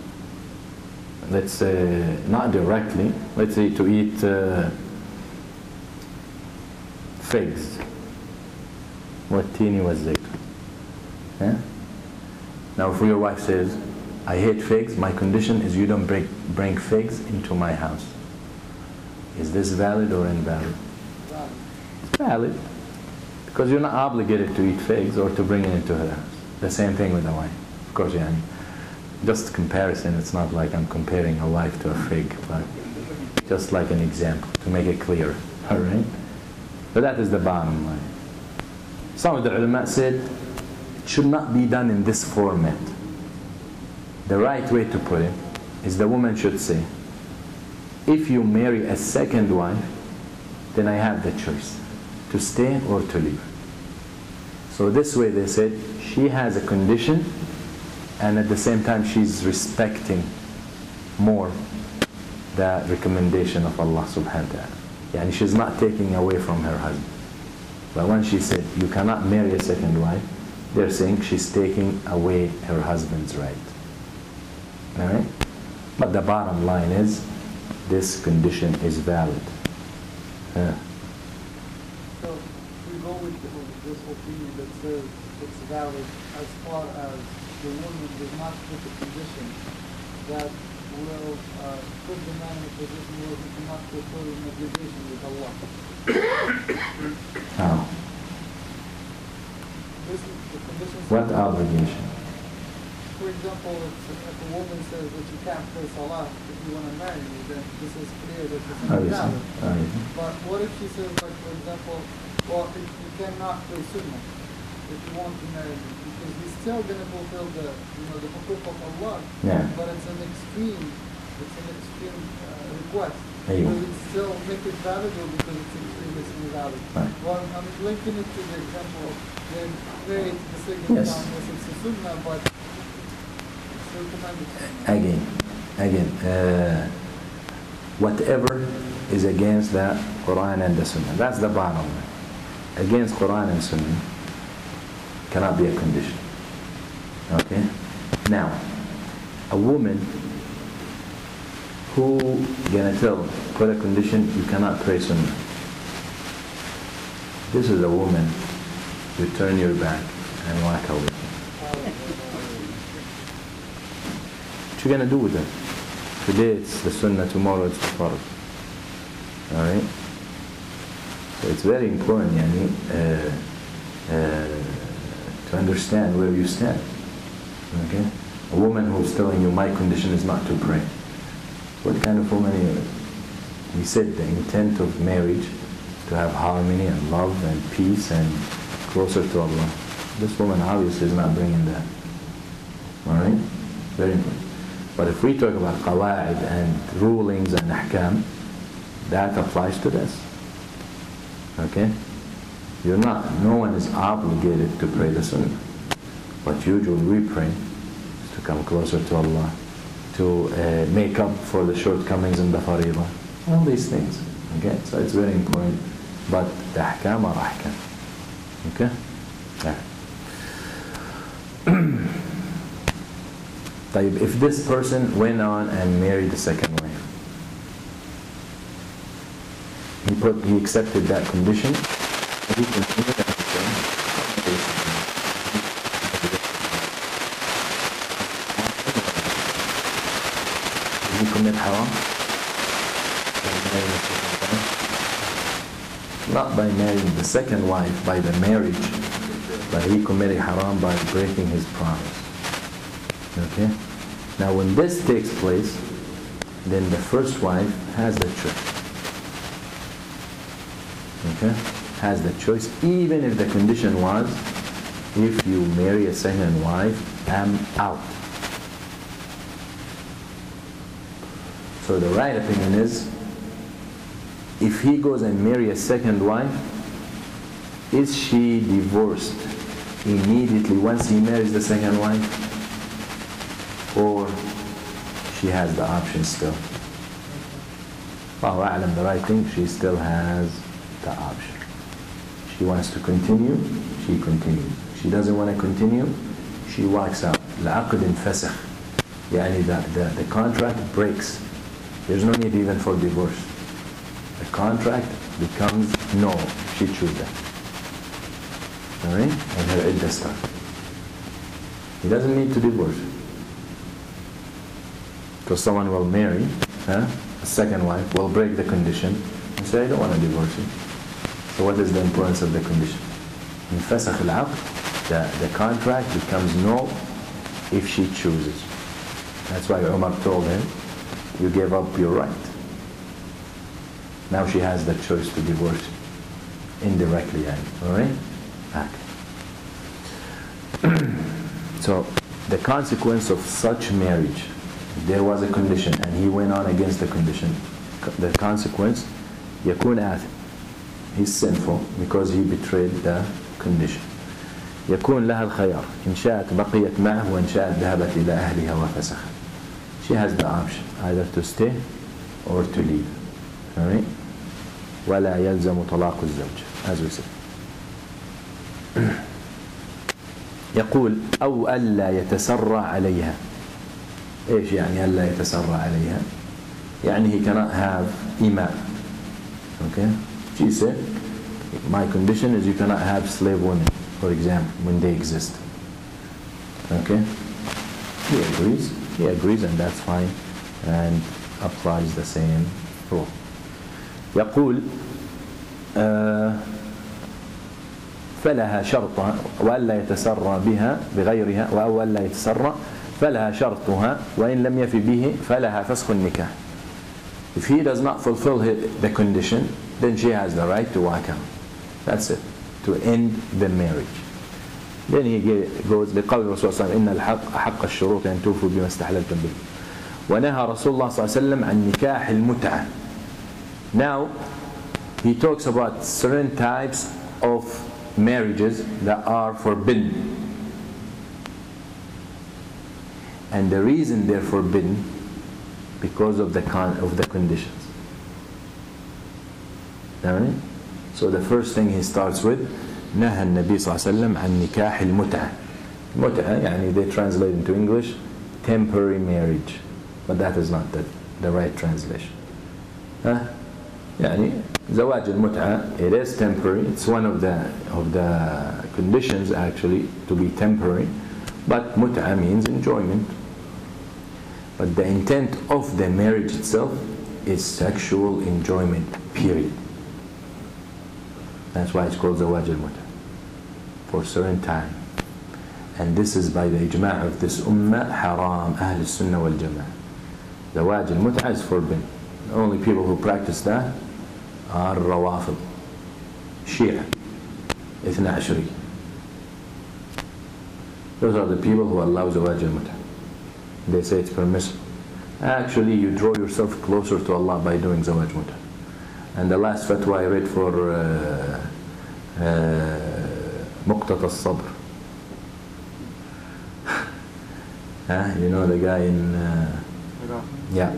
let's say, not directly, let's say to eat figs. والتين والزيتون. Yeah? Now if your wife says, I hate figs, my condition is you don't bring figs into my house. Is this valid or invalid? It's valid. Because you're not obligated to eat figs or to bring it into her house. The same thing with a wife. Of course, yani, just comparison, it's not like I'm comparing a wife to a fig, but just like an example to make it clear. Alright? But that is the bottom line. Some of the ulama said it should not be done in this format. The right way to put it is the woman should say, if you marry a second wife, then I have the choice to stay or to leave. So this way they said she has a condition and at the same time she's respecting more the recommendation of Allah subhanahu wa ta'ala. Yani she's not taking away from her husband. But when she said you cannot marry a second wife, they're saying she's taking away her husband's right. Alright? But the bottom line is this condition is valid. so we go with this opinion that says it's valid as far as the woman does not put a condition that will put the man in a position where he cannot fulfill an obligation with Allah. How? This is the condition. What obligation? For example, if a woman says that you can't pray salah if you want to marry me, then this is clear that this is valid. But what if she says, like, for example, well, if you cannot pray sunnah if you want to marry me, because he's still going to fulfill the hukuk of Allah, but it's an extreme request. Will it still make it valid, or because it's extremely invalid? Right. Well, I'm linking it to the example of they're married to the second time, yes, it's a sunnah, but Again, whatever is against the Quran and the Sunnah, that's the bottom line. Against Quran and Sunnah cannot be a condition. Okay? Now, a woman who gonna put a condition, you cannot pray Sunnah. This is a woman, you turn your back and walk away. What you gonna do with it? Today it's the Sunnah, tomorrow it's the Farz. Alright? So it's very important, to understand where you stand. Okay? A woman who's telling you my condition is not to pray. What kind of woman are you? We said the intent of marriage to have harmony and love and peace and closer to Allah. This woman obviously is not bringing that. Alright? Very important. But if we talk about qawa'id and rulings and ahkam, that applies to this. Okay? You're not, no one is obligated to pray the sunnah. But usually we pray to come closer to Allah, to make up for the shortcomings in the fariḍah. All these things. Okay? So it's very important. But the ahkam are ahkam. Okay? Yeah. If this person went on and married a second wife, he accepted that condition, he continued that did he commit haram? Not by marrying the second wife, by the marriage, but he committed haram by breaking his promise. Okay? Now when this takes place, then the first wife has the choice. Okay? Has the choice, even if the condition was, if you marry a second wife, I'm out. So the right opinion is, if he goes and marry a second wife, is she divorced immediately once he marries the second wife? Or she has the option still? Wallahu a'lam, the right thing, she still has the option. She wants to continue, she continues. She doesn't want to continue, she walks out. العقد انفسخ. يعني the contract breaks. There's no need even for divorce. The contract becomes null if she chooses that. Alright? And her iddah starts. He doesn't need to divorce. Because someone will marry, a second wife, will break the condition and say, I don't want to divorce you. So what is the importance of the condition? In fasakh al-aqd, the contract becomes null if she chooses. That's why Umar told him, you gave up your right. Now she has the choice to divorce indirectly. Alright? So the consequence of such marriage, there was a condition and he went on against the condition. The consequence, يكون آثم. He's sinful because he betrayed the condition. يكون لها الخيار إن شاءت بقيت معه وإن شاءت ذهبت إلى أهلها وفسخت. She has the option either to stay or to leave. Alright? ولا يلزم طلاق الزوج, as we said. يقول أو ألا يتسرع عليها. إيش يعني ألا يتسرع عليها؟ يعني he cannot have إماء. Okay? She said, my condition is you cannot have slave women, for example, when they exist. Okay? He agrees and that's fine and applies the same rule. يقول فلها شرطها وألا يتسرى بها بغيرها أو ألا يتسرى فلها شرطها وإن لم يفي به فلها فسخ النكاح. If he does not fulfill the condition, then she has the right to walk out. That's it, to end the marriage. Then he goes لقول الرسول صلى الله عليه وسلم إن الحق أحق الشروط أن توفوا بما استحللتم به ونهى رسول الله صلى الله عليه وسلم عن نكاح المتعة. Now he talks about certain types of marriages that are forbidden, and the reason they're forbidden because of the conditions. Alright? So the first thing he starts with, نهى النبي صلى الله عليه وسلم عن نكاح المتعة. متعة يعني they translate into English temporary marriage, but that is not the right translation. يعني زواج المتعة, it is temporary. It's one of the conditions actually to be temporary, but متعة means enjoyment. But the intent of the marriage itself is sexual enjoyment, period. That's why it's called زواج المتعة, for a certain time. and this is by the ijma' of this ummah, haram, Ahl al-Sunnah wal Jama'ah. Zawaj al-mut'ah is forbidden. The only people who practice that are Rawafid, Shia, Ithna Ashri. Those are the people who allow Zawaj al-mut'ah. They say it's permissible. Actually, you draw yourself closer to Allah by doing Zawaj mut'ah. And the last fatwa I read for Muqtat al-Sabr. You know the guy in... yeah.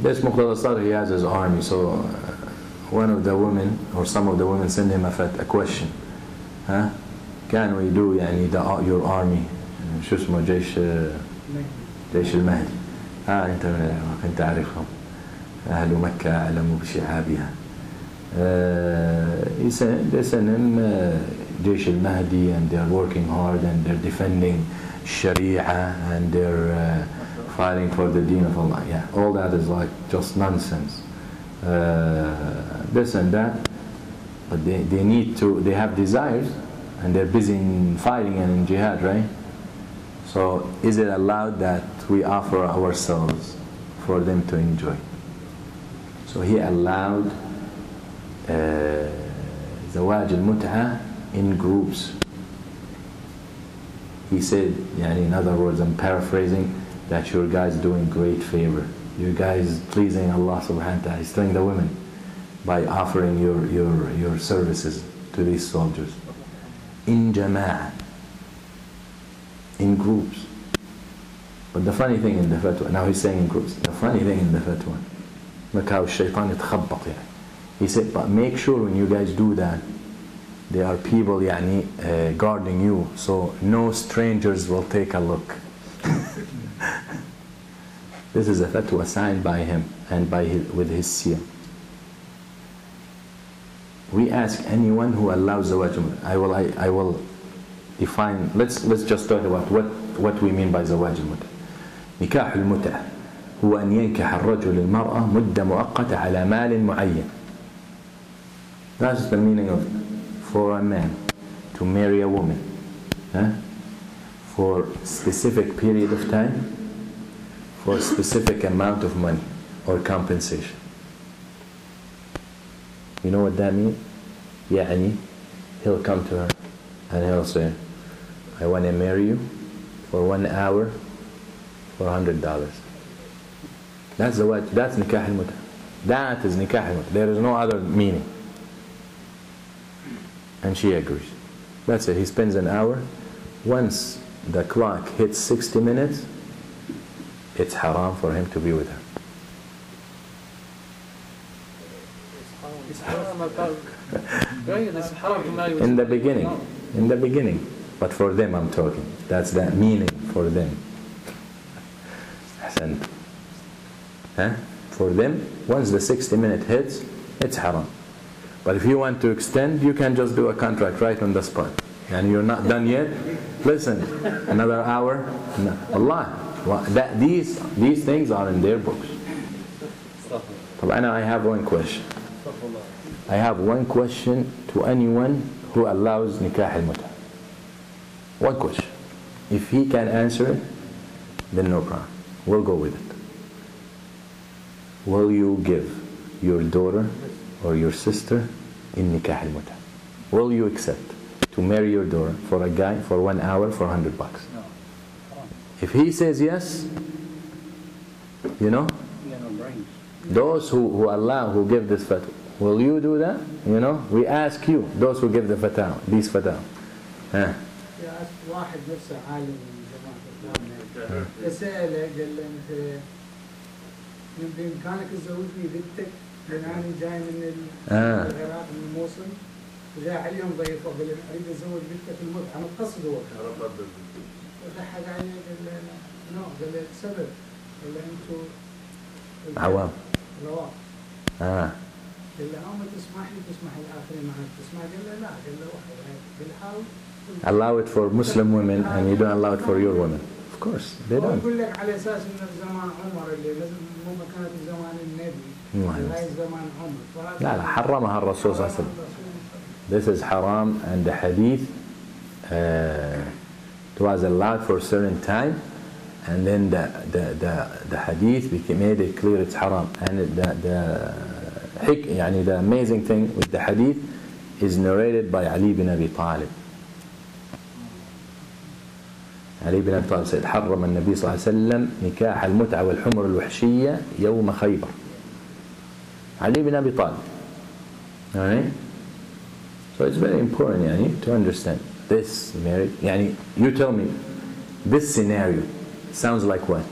This Muqtat al-Sabr, he has his army, so one of the women, or some of the women send him a question. Can we do your army? شو اسمه جيش المهدي. أنت من العراق، أنت تعرفهم. أهل مكة أعلم بشعابها. They send him جيش المهدي, and they're working hard and they're defending Sharia and they're fighting for the deen of Allah. Yeah, all that is like just nonsense. This and that, but they have desires and they're busy in fighting and in jihad, right? So is it allowed that we offer ourselves for them to enjoy? So he allowed Zawaj al-Mut'ah in groups. He said, in other words, I'm paraphrasing, that your guys doing great favor. You guys pleasing Allah subhanahu wa ta'ala. He's telling the women by offering your services to these soldiers. In jama'ah, in groups. But the funny thing in the fatwa, now he's saying in groups, the funny thing in the fatwa, look how shaitan يتخبط يعني. He said, but make sure when you guys do that, there are people guarding you, so no strangers will take a look. This is a fatwa signed by him and with his seal. We ask anyone who allows Zawaj al-Mut'ah. I will define. Let's just talk about what we mean by Zawaj al-Mut'ah. نكاح المتعة هو أن ينكح الرجل المرأة مدة مؤقتة على مال معين. That's the meaning of for a man to marry a woman for a specific period of time, for a specific amount of money or compensation. You know what that means? He'll come to her and he'll say, I want to marry you for 1 hour for $100. That's nikah al-mut'ah. That is nikah al-mut'ah. There is no other meaning. And she agrees. That's it. He spends an hour. Once the clock hits 60 minutes, it's haram for him to be with her. In the beginning. But for them I'm talking. That's the meaning for them. For them, once the 60-minute hits, it's haram. But if you want to extend, you can just do a contract right on the spot. And you're not done yet. Listen, another hour. No. Allah. These things are in their books. I have one question. I have one question to anyone who allows nikah al-mut'ah. One question. If he can answer it, then no problem. We'll go with it. Will you give your daughter or your sister in nikah al-mut'ah? Will you accept to marry your daughter for a guy for 1 hour for $100? No. If he says yes, those who allow, who give this fatwa, will you do that? We ask you, those who give the fatwa, these fatwa. واحد نفسه عالم من جماعة الإخوان سأله قال له أنت بإمكانك تزوجني بنتك لأن أنا جاي من العراق من الموصل وجاي عليهم ضيفه قال له أريد أتزوج بنتك المتعة أنا قصد هو ضحك عليه قال له نو قال له السبب قال له أنتوا عوام قال له ما تسمح لي تسمح الآخرين معك تسمح قال له لا قال له واحد قال حاول allow it for Muslim women and you don't allow it for your women. Of course, they don't. أقول لك على أساس إنه في زمان عمر اللي لازم مو كانت في زمان النبي. هاي زمان عمر. لا حرمها الرسول صلى الله عليه وسلم. This is haram, and the hadith It was allowed for a certain time, and then the hadith made it clear it's haram. And the amazing thing with the hadith is narrated by Ali bin Abi Talib. علي بن أبي طالب said حرم النبي صلى الله عليه وسلم نكاح المتعة والحمر الوحشية يوم خيبر. علي بن أبي طالب. Alright? So it's very important to understand this marriage. You tell me, this scenario sounds like what?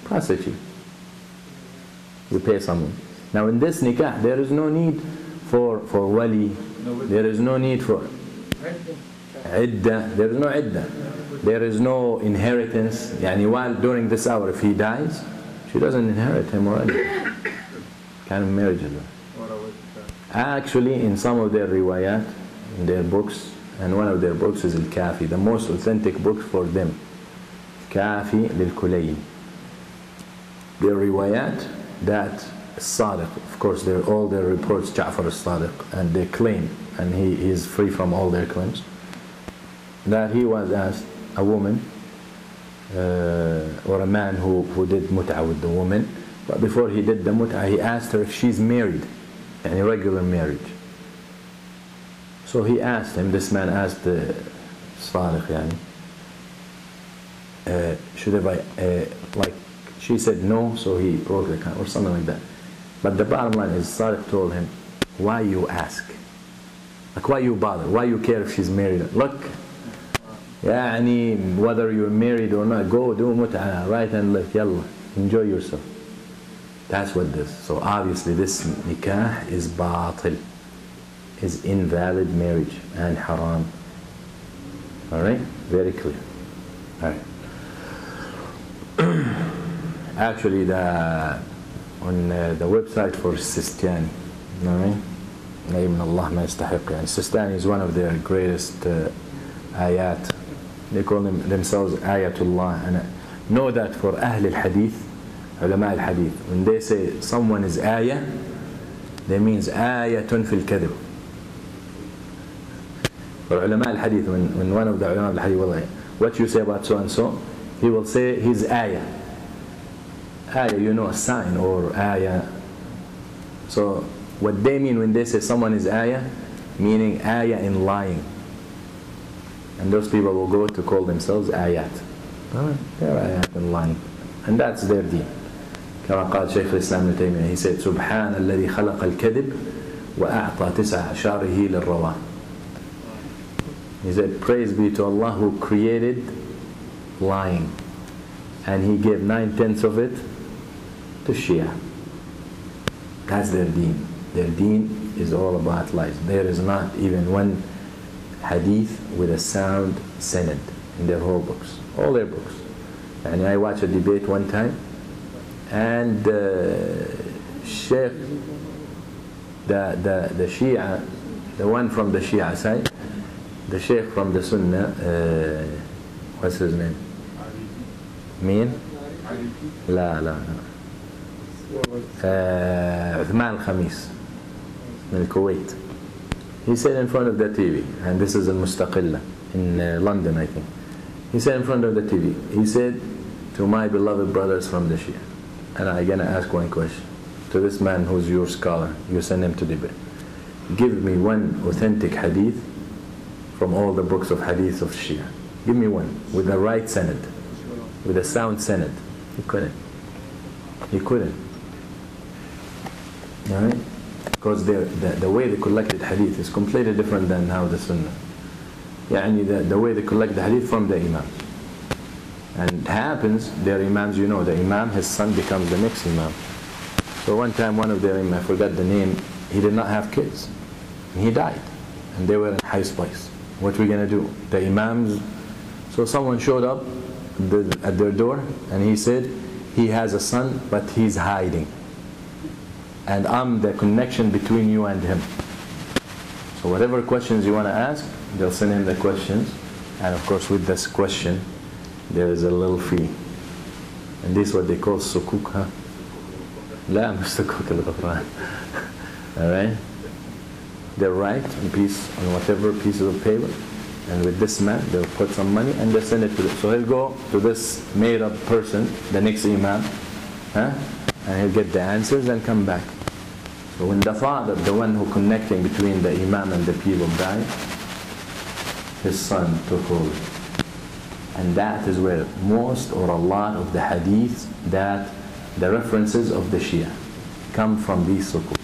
Prostitute. You pay someone. Now in this nikah, there is no need for wali. There is no need for idda. There is no idda. There is no inheritance. While during this hour, if he dies, she doesn't inherit him already. Kind of marriage is that. Actually, in some of their riwayat, in their books, and one of their books is Al-Kafi, the most authentic book for them. Kafi lil-Kulayni. Their riwayat that Sadiq, of course, all their reports Ja'far al-Sadiq, and they claim, and he is free from all their claims, that he was asked, a woman or a man who did mut'ah with the woman, but before he did the mut'ah, he asked her if she's married, a regular marriage. So he asked him, this man asked Sadiq, should I, she said no, so he broke the contract or something like that. But the bottom line is, Sadiq told him, why you ask? Why you bother? Why you care if she's married? Look, whether you're married or not, go do mut'ah, right and left, yalla, enjoy yourself. That's what this. So obviously this nikah is batil, is invalid marriage and haram. Alright? Very clear. Alright. Actually, on the website for Sistani, alright? Ibn Allah ma yastahiq. Sistani is one of their greatest ayat. They call themselves Ayatullah. And know that for Ahl al-Hadith, ulama al-Hadith, when they say someone is ayah, that means ayatun fil kadhib. For ulama al-Hadith, when one of the ulama al-Hadith, what you say about so and so, he will say he's ayah. Ayah, a sign, or ayah. So what they mean when they say someone is ayah, meaning ayah in lying. And those people will go to call themselves ayat. They're ayat in lying. And that's their deen. كما قال شيخ الإسلام ابن تيمية, he said سبحان الذي خلق الكذب وأعطى 9 أعشاره للرواة. He said, praise be to Allah who created lying, and He gave 9/10 of it to Shia. That's their deen. Their deen is all about lies. There is not even one hadith with a sound sanad in their whole books, all their books. And I watched a debate one time, and Sheikh, the Shia, the one from the Shia side, the Sheikh from the Sunnah, what's his name? مين؟ لا عثمان الخميس من الكويت. He said in front of the TV, and this is al-Mustaqilla in London, I think. He said in front of the TV, he said to my beloved brothers from the Shia, and I'm going to ask one question to this man who's your scholar, you send him to debate. Give me one authentic hadith from all the books of hadith of Shia. Give me one with the right sanad, with a sound sanad. He couldn't. He couldn't. Alright? Because the way they collected hadith is completely different than how the Sunnah. The way they collect the hadith from the Imam. And it happens, their Imams, the Imam, his son becomes the next Imam. So one time one of their Imams, I forgot the name, he did not have kids. And he died. And they were in high spice. What are we going to do? The Imams. So someone showed up at their door, and he said, he has a son, but he's hiding. And I'm the connection between you and him. So whatever questions you want to ask, they'll send him the questions. And of course with this question, there is a little fee. And this is what they call sukuk, huh? لا مش sukuk al-ghufran. Alright? They're right on whatever pieces of paper. And with this man, they'll put some money and they'll send it to them. So he'll go to this made-up person, the next imam, and he'll get the answers and come back. So when the father, the one who connecting between the imam and the people, died, his son took over. And that is where most or a lot of the hadiths, that the references of the Shia come from these sukuk.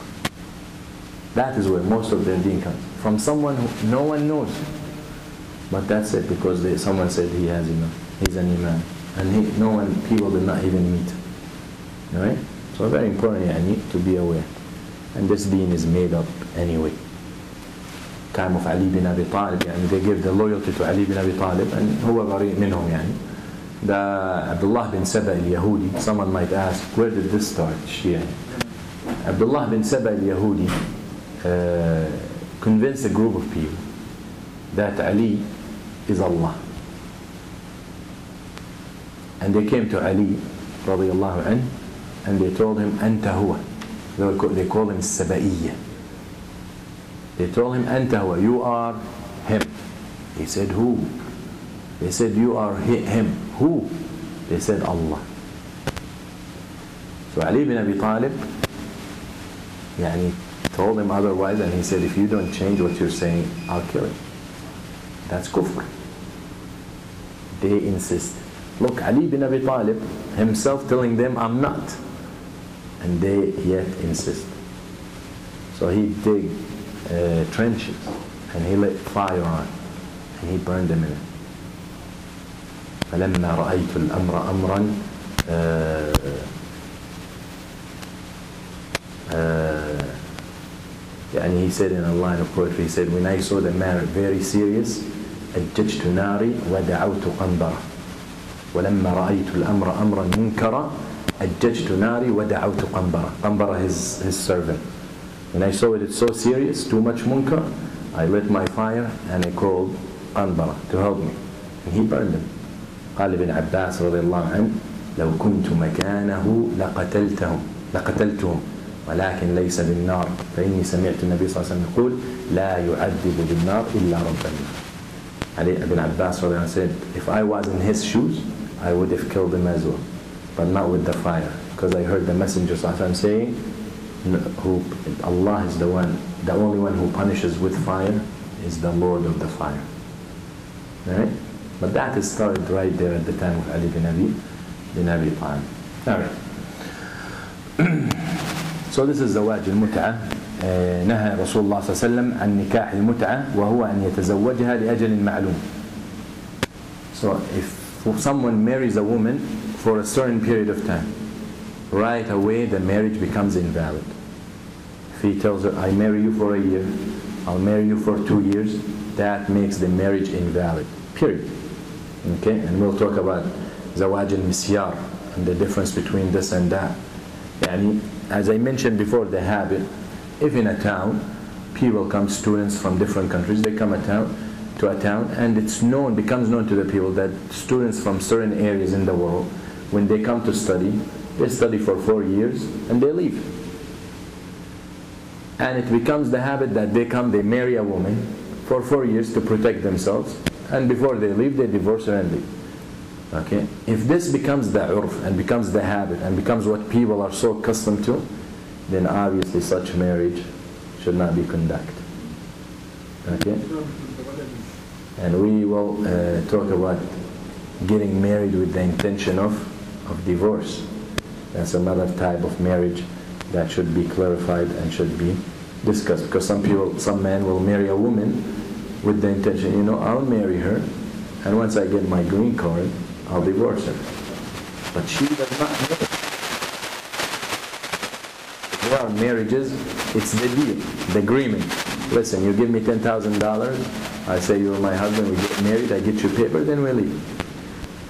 That is where most of their deen comes from, someone who no one knows. But that's it, because someone said he has imam, he's an imam, and no one, people did not even meet. Right? So very important, to be aware. And this deen is made up anyway. Time of Ali bin Abi Talib, they give the loyalty to Ali bin Abi Talib, and هو بريء منهم. The Abdullah bin Saba al-Yahudi, someone might ask, where did this start, Shia? Abdullah bin Saba al-Yahudi convinced a group of people that Ali is Allah. And they came to Ali radiallahu anhu and they told him, Anta huwa. They call him Saba'iyya. They told him, Anta huwa, you are him. He said, who? They said, you are him. Who? They said, Allah. So Ali bin Abi Talib told him otherwise, and he said, if you don't change what you're saying, I'll kill him. That's kufr. They insist. Look, Ali bin Abi Talib himself telling them, I'm not. And they yet insist. So he dig trenches and he lit fire on and he burned them in it. فلما رأيت الأمر أمرا he said in a line of poetry, he said, when I saw the matter very serious, أججت ناري ودعوت قنبرة ولما رأيت الأمر أمرا منكرا أججت ناري ودعوت قنبرة. قنبرة his servant. When I saw it's so serious, too much munkar, I lit my fire and I called قنبرة to help me. And he burned him. قال ابن عباس رضي الله عنه لو كنت مكانه لقتلتهم ولكن ليس بالنار فإني سمعت النبي صلى الله عليه وسلم يقول لا يعذب بالنار إلا رب النار. Ali ibn Abbas said, if I was in his shoes, I would have killed him as well, but not with the fire, because I heard the Messenger saying, Allah is the only one who punishes with fire is the Lord of the fire. Right? But that is started right there at the time of Ali bin Abi Talib. Alright. So this is زواج المتعة. نهى رسول الله صلى الله عليه وسلم عن نكاح المتعة وهو أن يتزوجها لأجل معلوم. So if someone marries a woman for a certain period of time, right away the marriage becomes invalid. If he tells her, I marry you for a year, I'll marry you for 2 years, that makes the marriage invalid. Period. Okay? And we'll talk about زواج المسيار and the difference between this and that. As I mentioned before, the habit, if in a town, people come, students from different countries, they come to a town, and becomes known to the people that students from certain areas in the world, when they come to study, they study for 4 years and they leave. And it becomes the habit that they marry a woman for 4 years to protect themselves, and before they leave, they divorce her and leave. Okay? If this becomes the urf and becomes the habit and becomes what people are so accustomed to, then obviously such marriage should not be conducted. Okay? And we will talk about getting married with the intention of divorce. That's another type of marriage that should be clarified and should be discussed. Because some men will marry a woman with the intention, I'll marry her, and once I get my green card, I'll divorce her. But she does not know. There are marriages, it's the deal, the agreement. Listen, you give me $10,000, I say you're my husband, we get married, I get you paper, then we leave.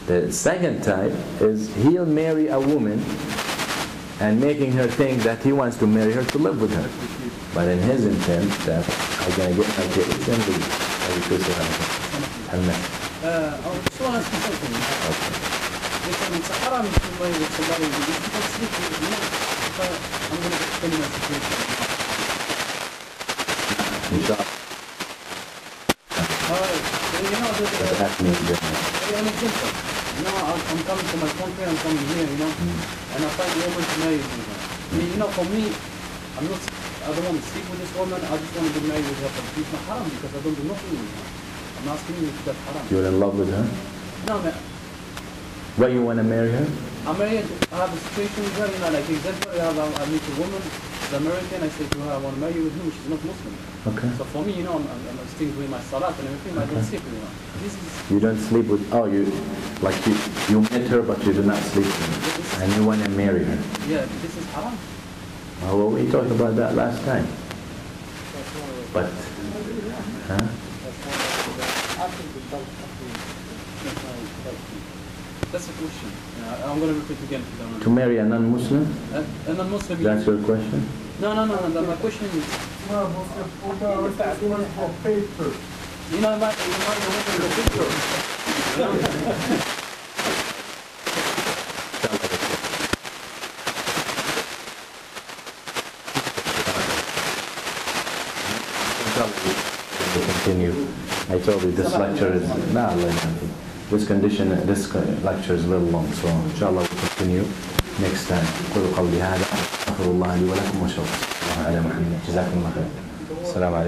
The second type is he'll marry a woman and making her think that he wants to marry her to live with her. But in his intent that I'm going to get my papers and leave. I was ask you something. Because it's haram to marry with somebody who doesn't sleep with me. I'm going to explain my situation. You know, But that means that. an example. You know, I'm coming to my country, I'm coming here, you know, and I find a woman to marry me. You know, for me, I don't want to sleep with this woman, I just want to get married with her, but she's not haram because I don't do nothing with her. I'm not asking you if that's haram. You're in love with her? No, man. Why you want to marry her? I'm married, I have a situation with her, you know, like example, I meet a woman, she's American, I say to her, I want to marry you with him, she's not Muslim. Okay. So for me, you know, I'm still doing my salat and everything, I don't sleep with her. This is, You don't sleep with, you met her but you do not sleep with her. And you want to marry her. yeah, this is haram. Oh, well, we talked about that last time. But, huh? That's a question. I'm going to repeat again if you don't know. To marry a non-Muslim? And a Muslim. That's your question? No. My question is, ما بصير for paper. you know, my woman is a picture. We continue. I told you this lecture is this lecture is a little long, so inshallah we'll continue next time. قولوا قولي هذا أستغفر الله لي ولكم وشكرا على محمد جزاكم الله خير. السلام عليكم.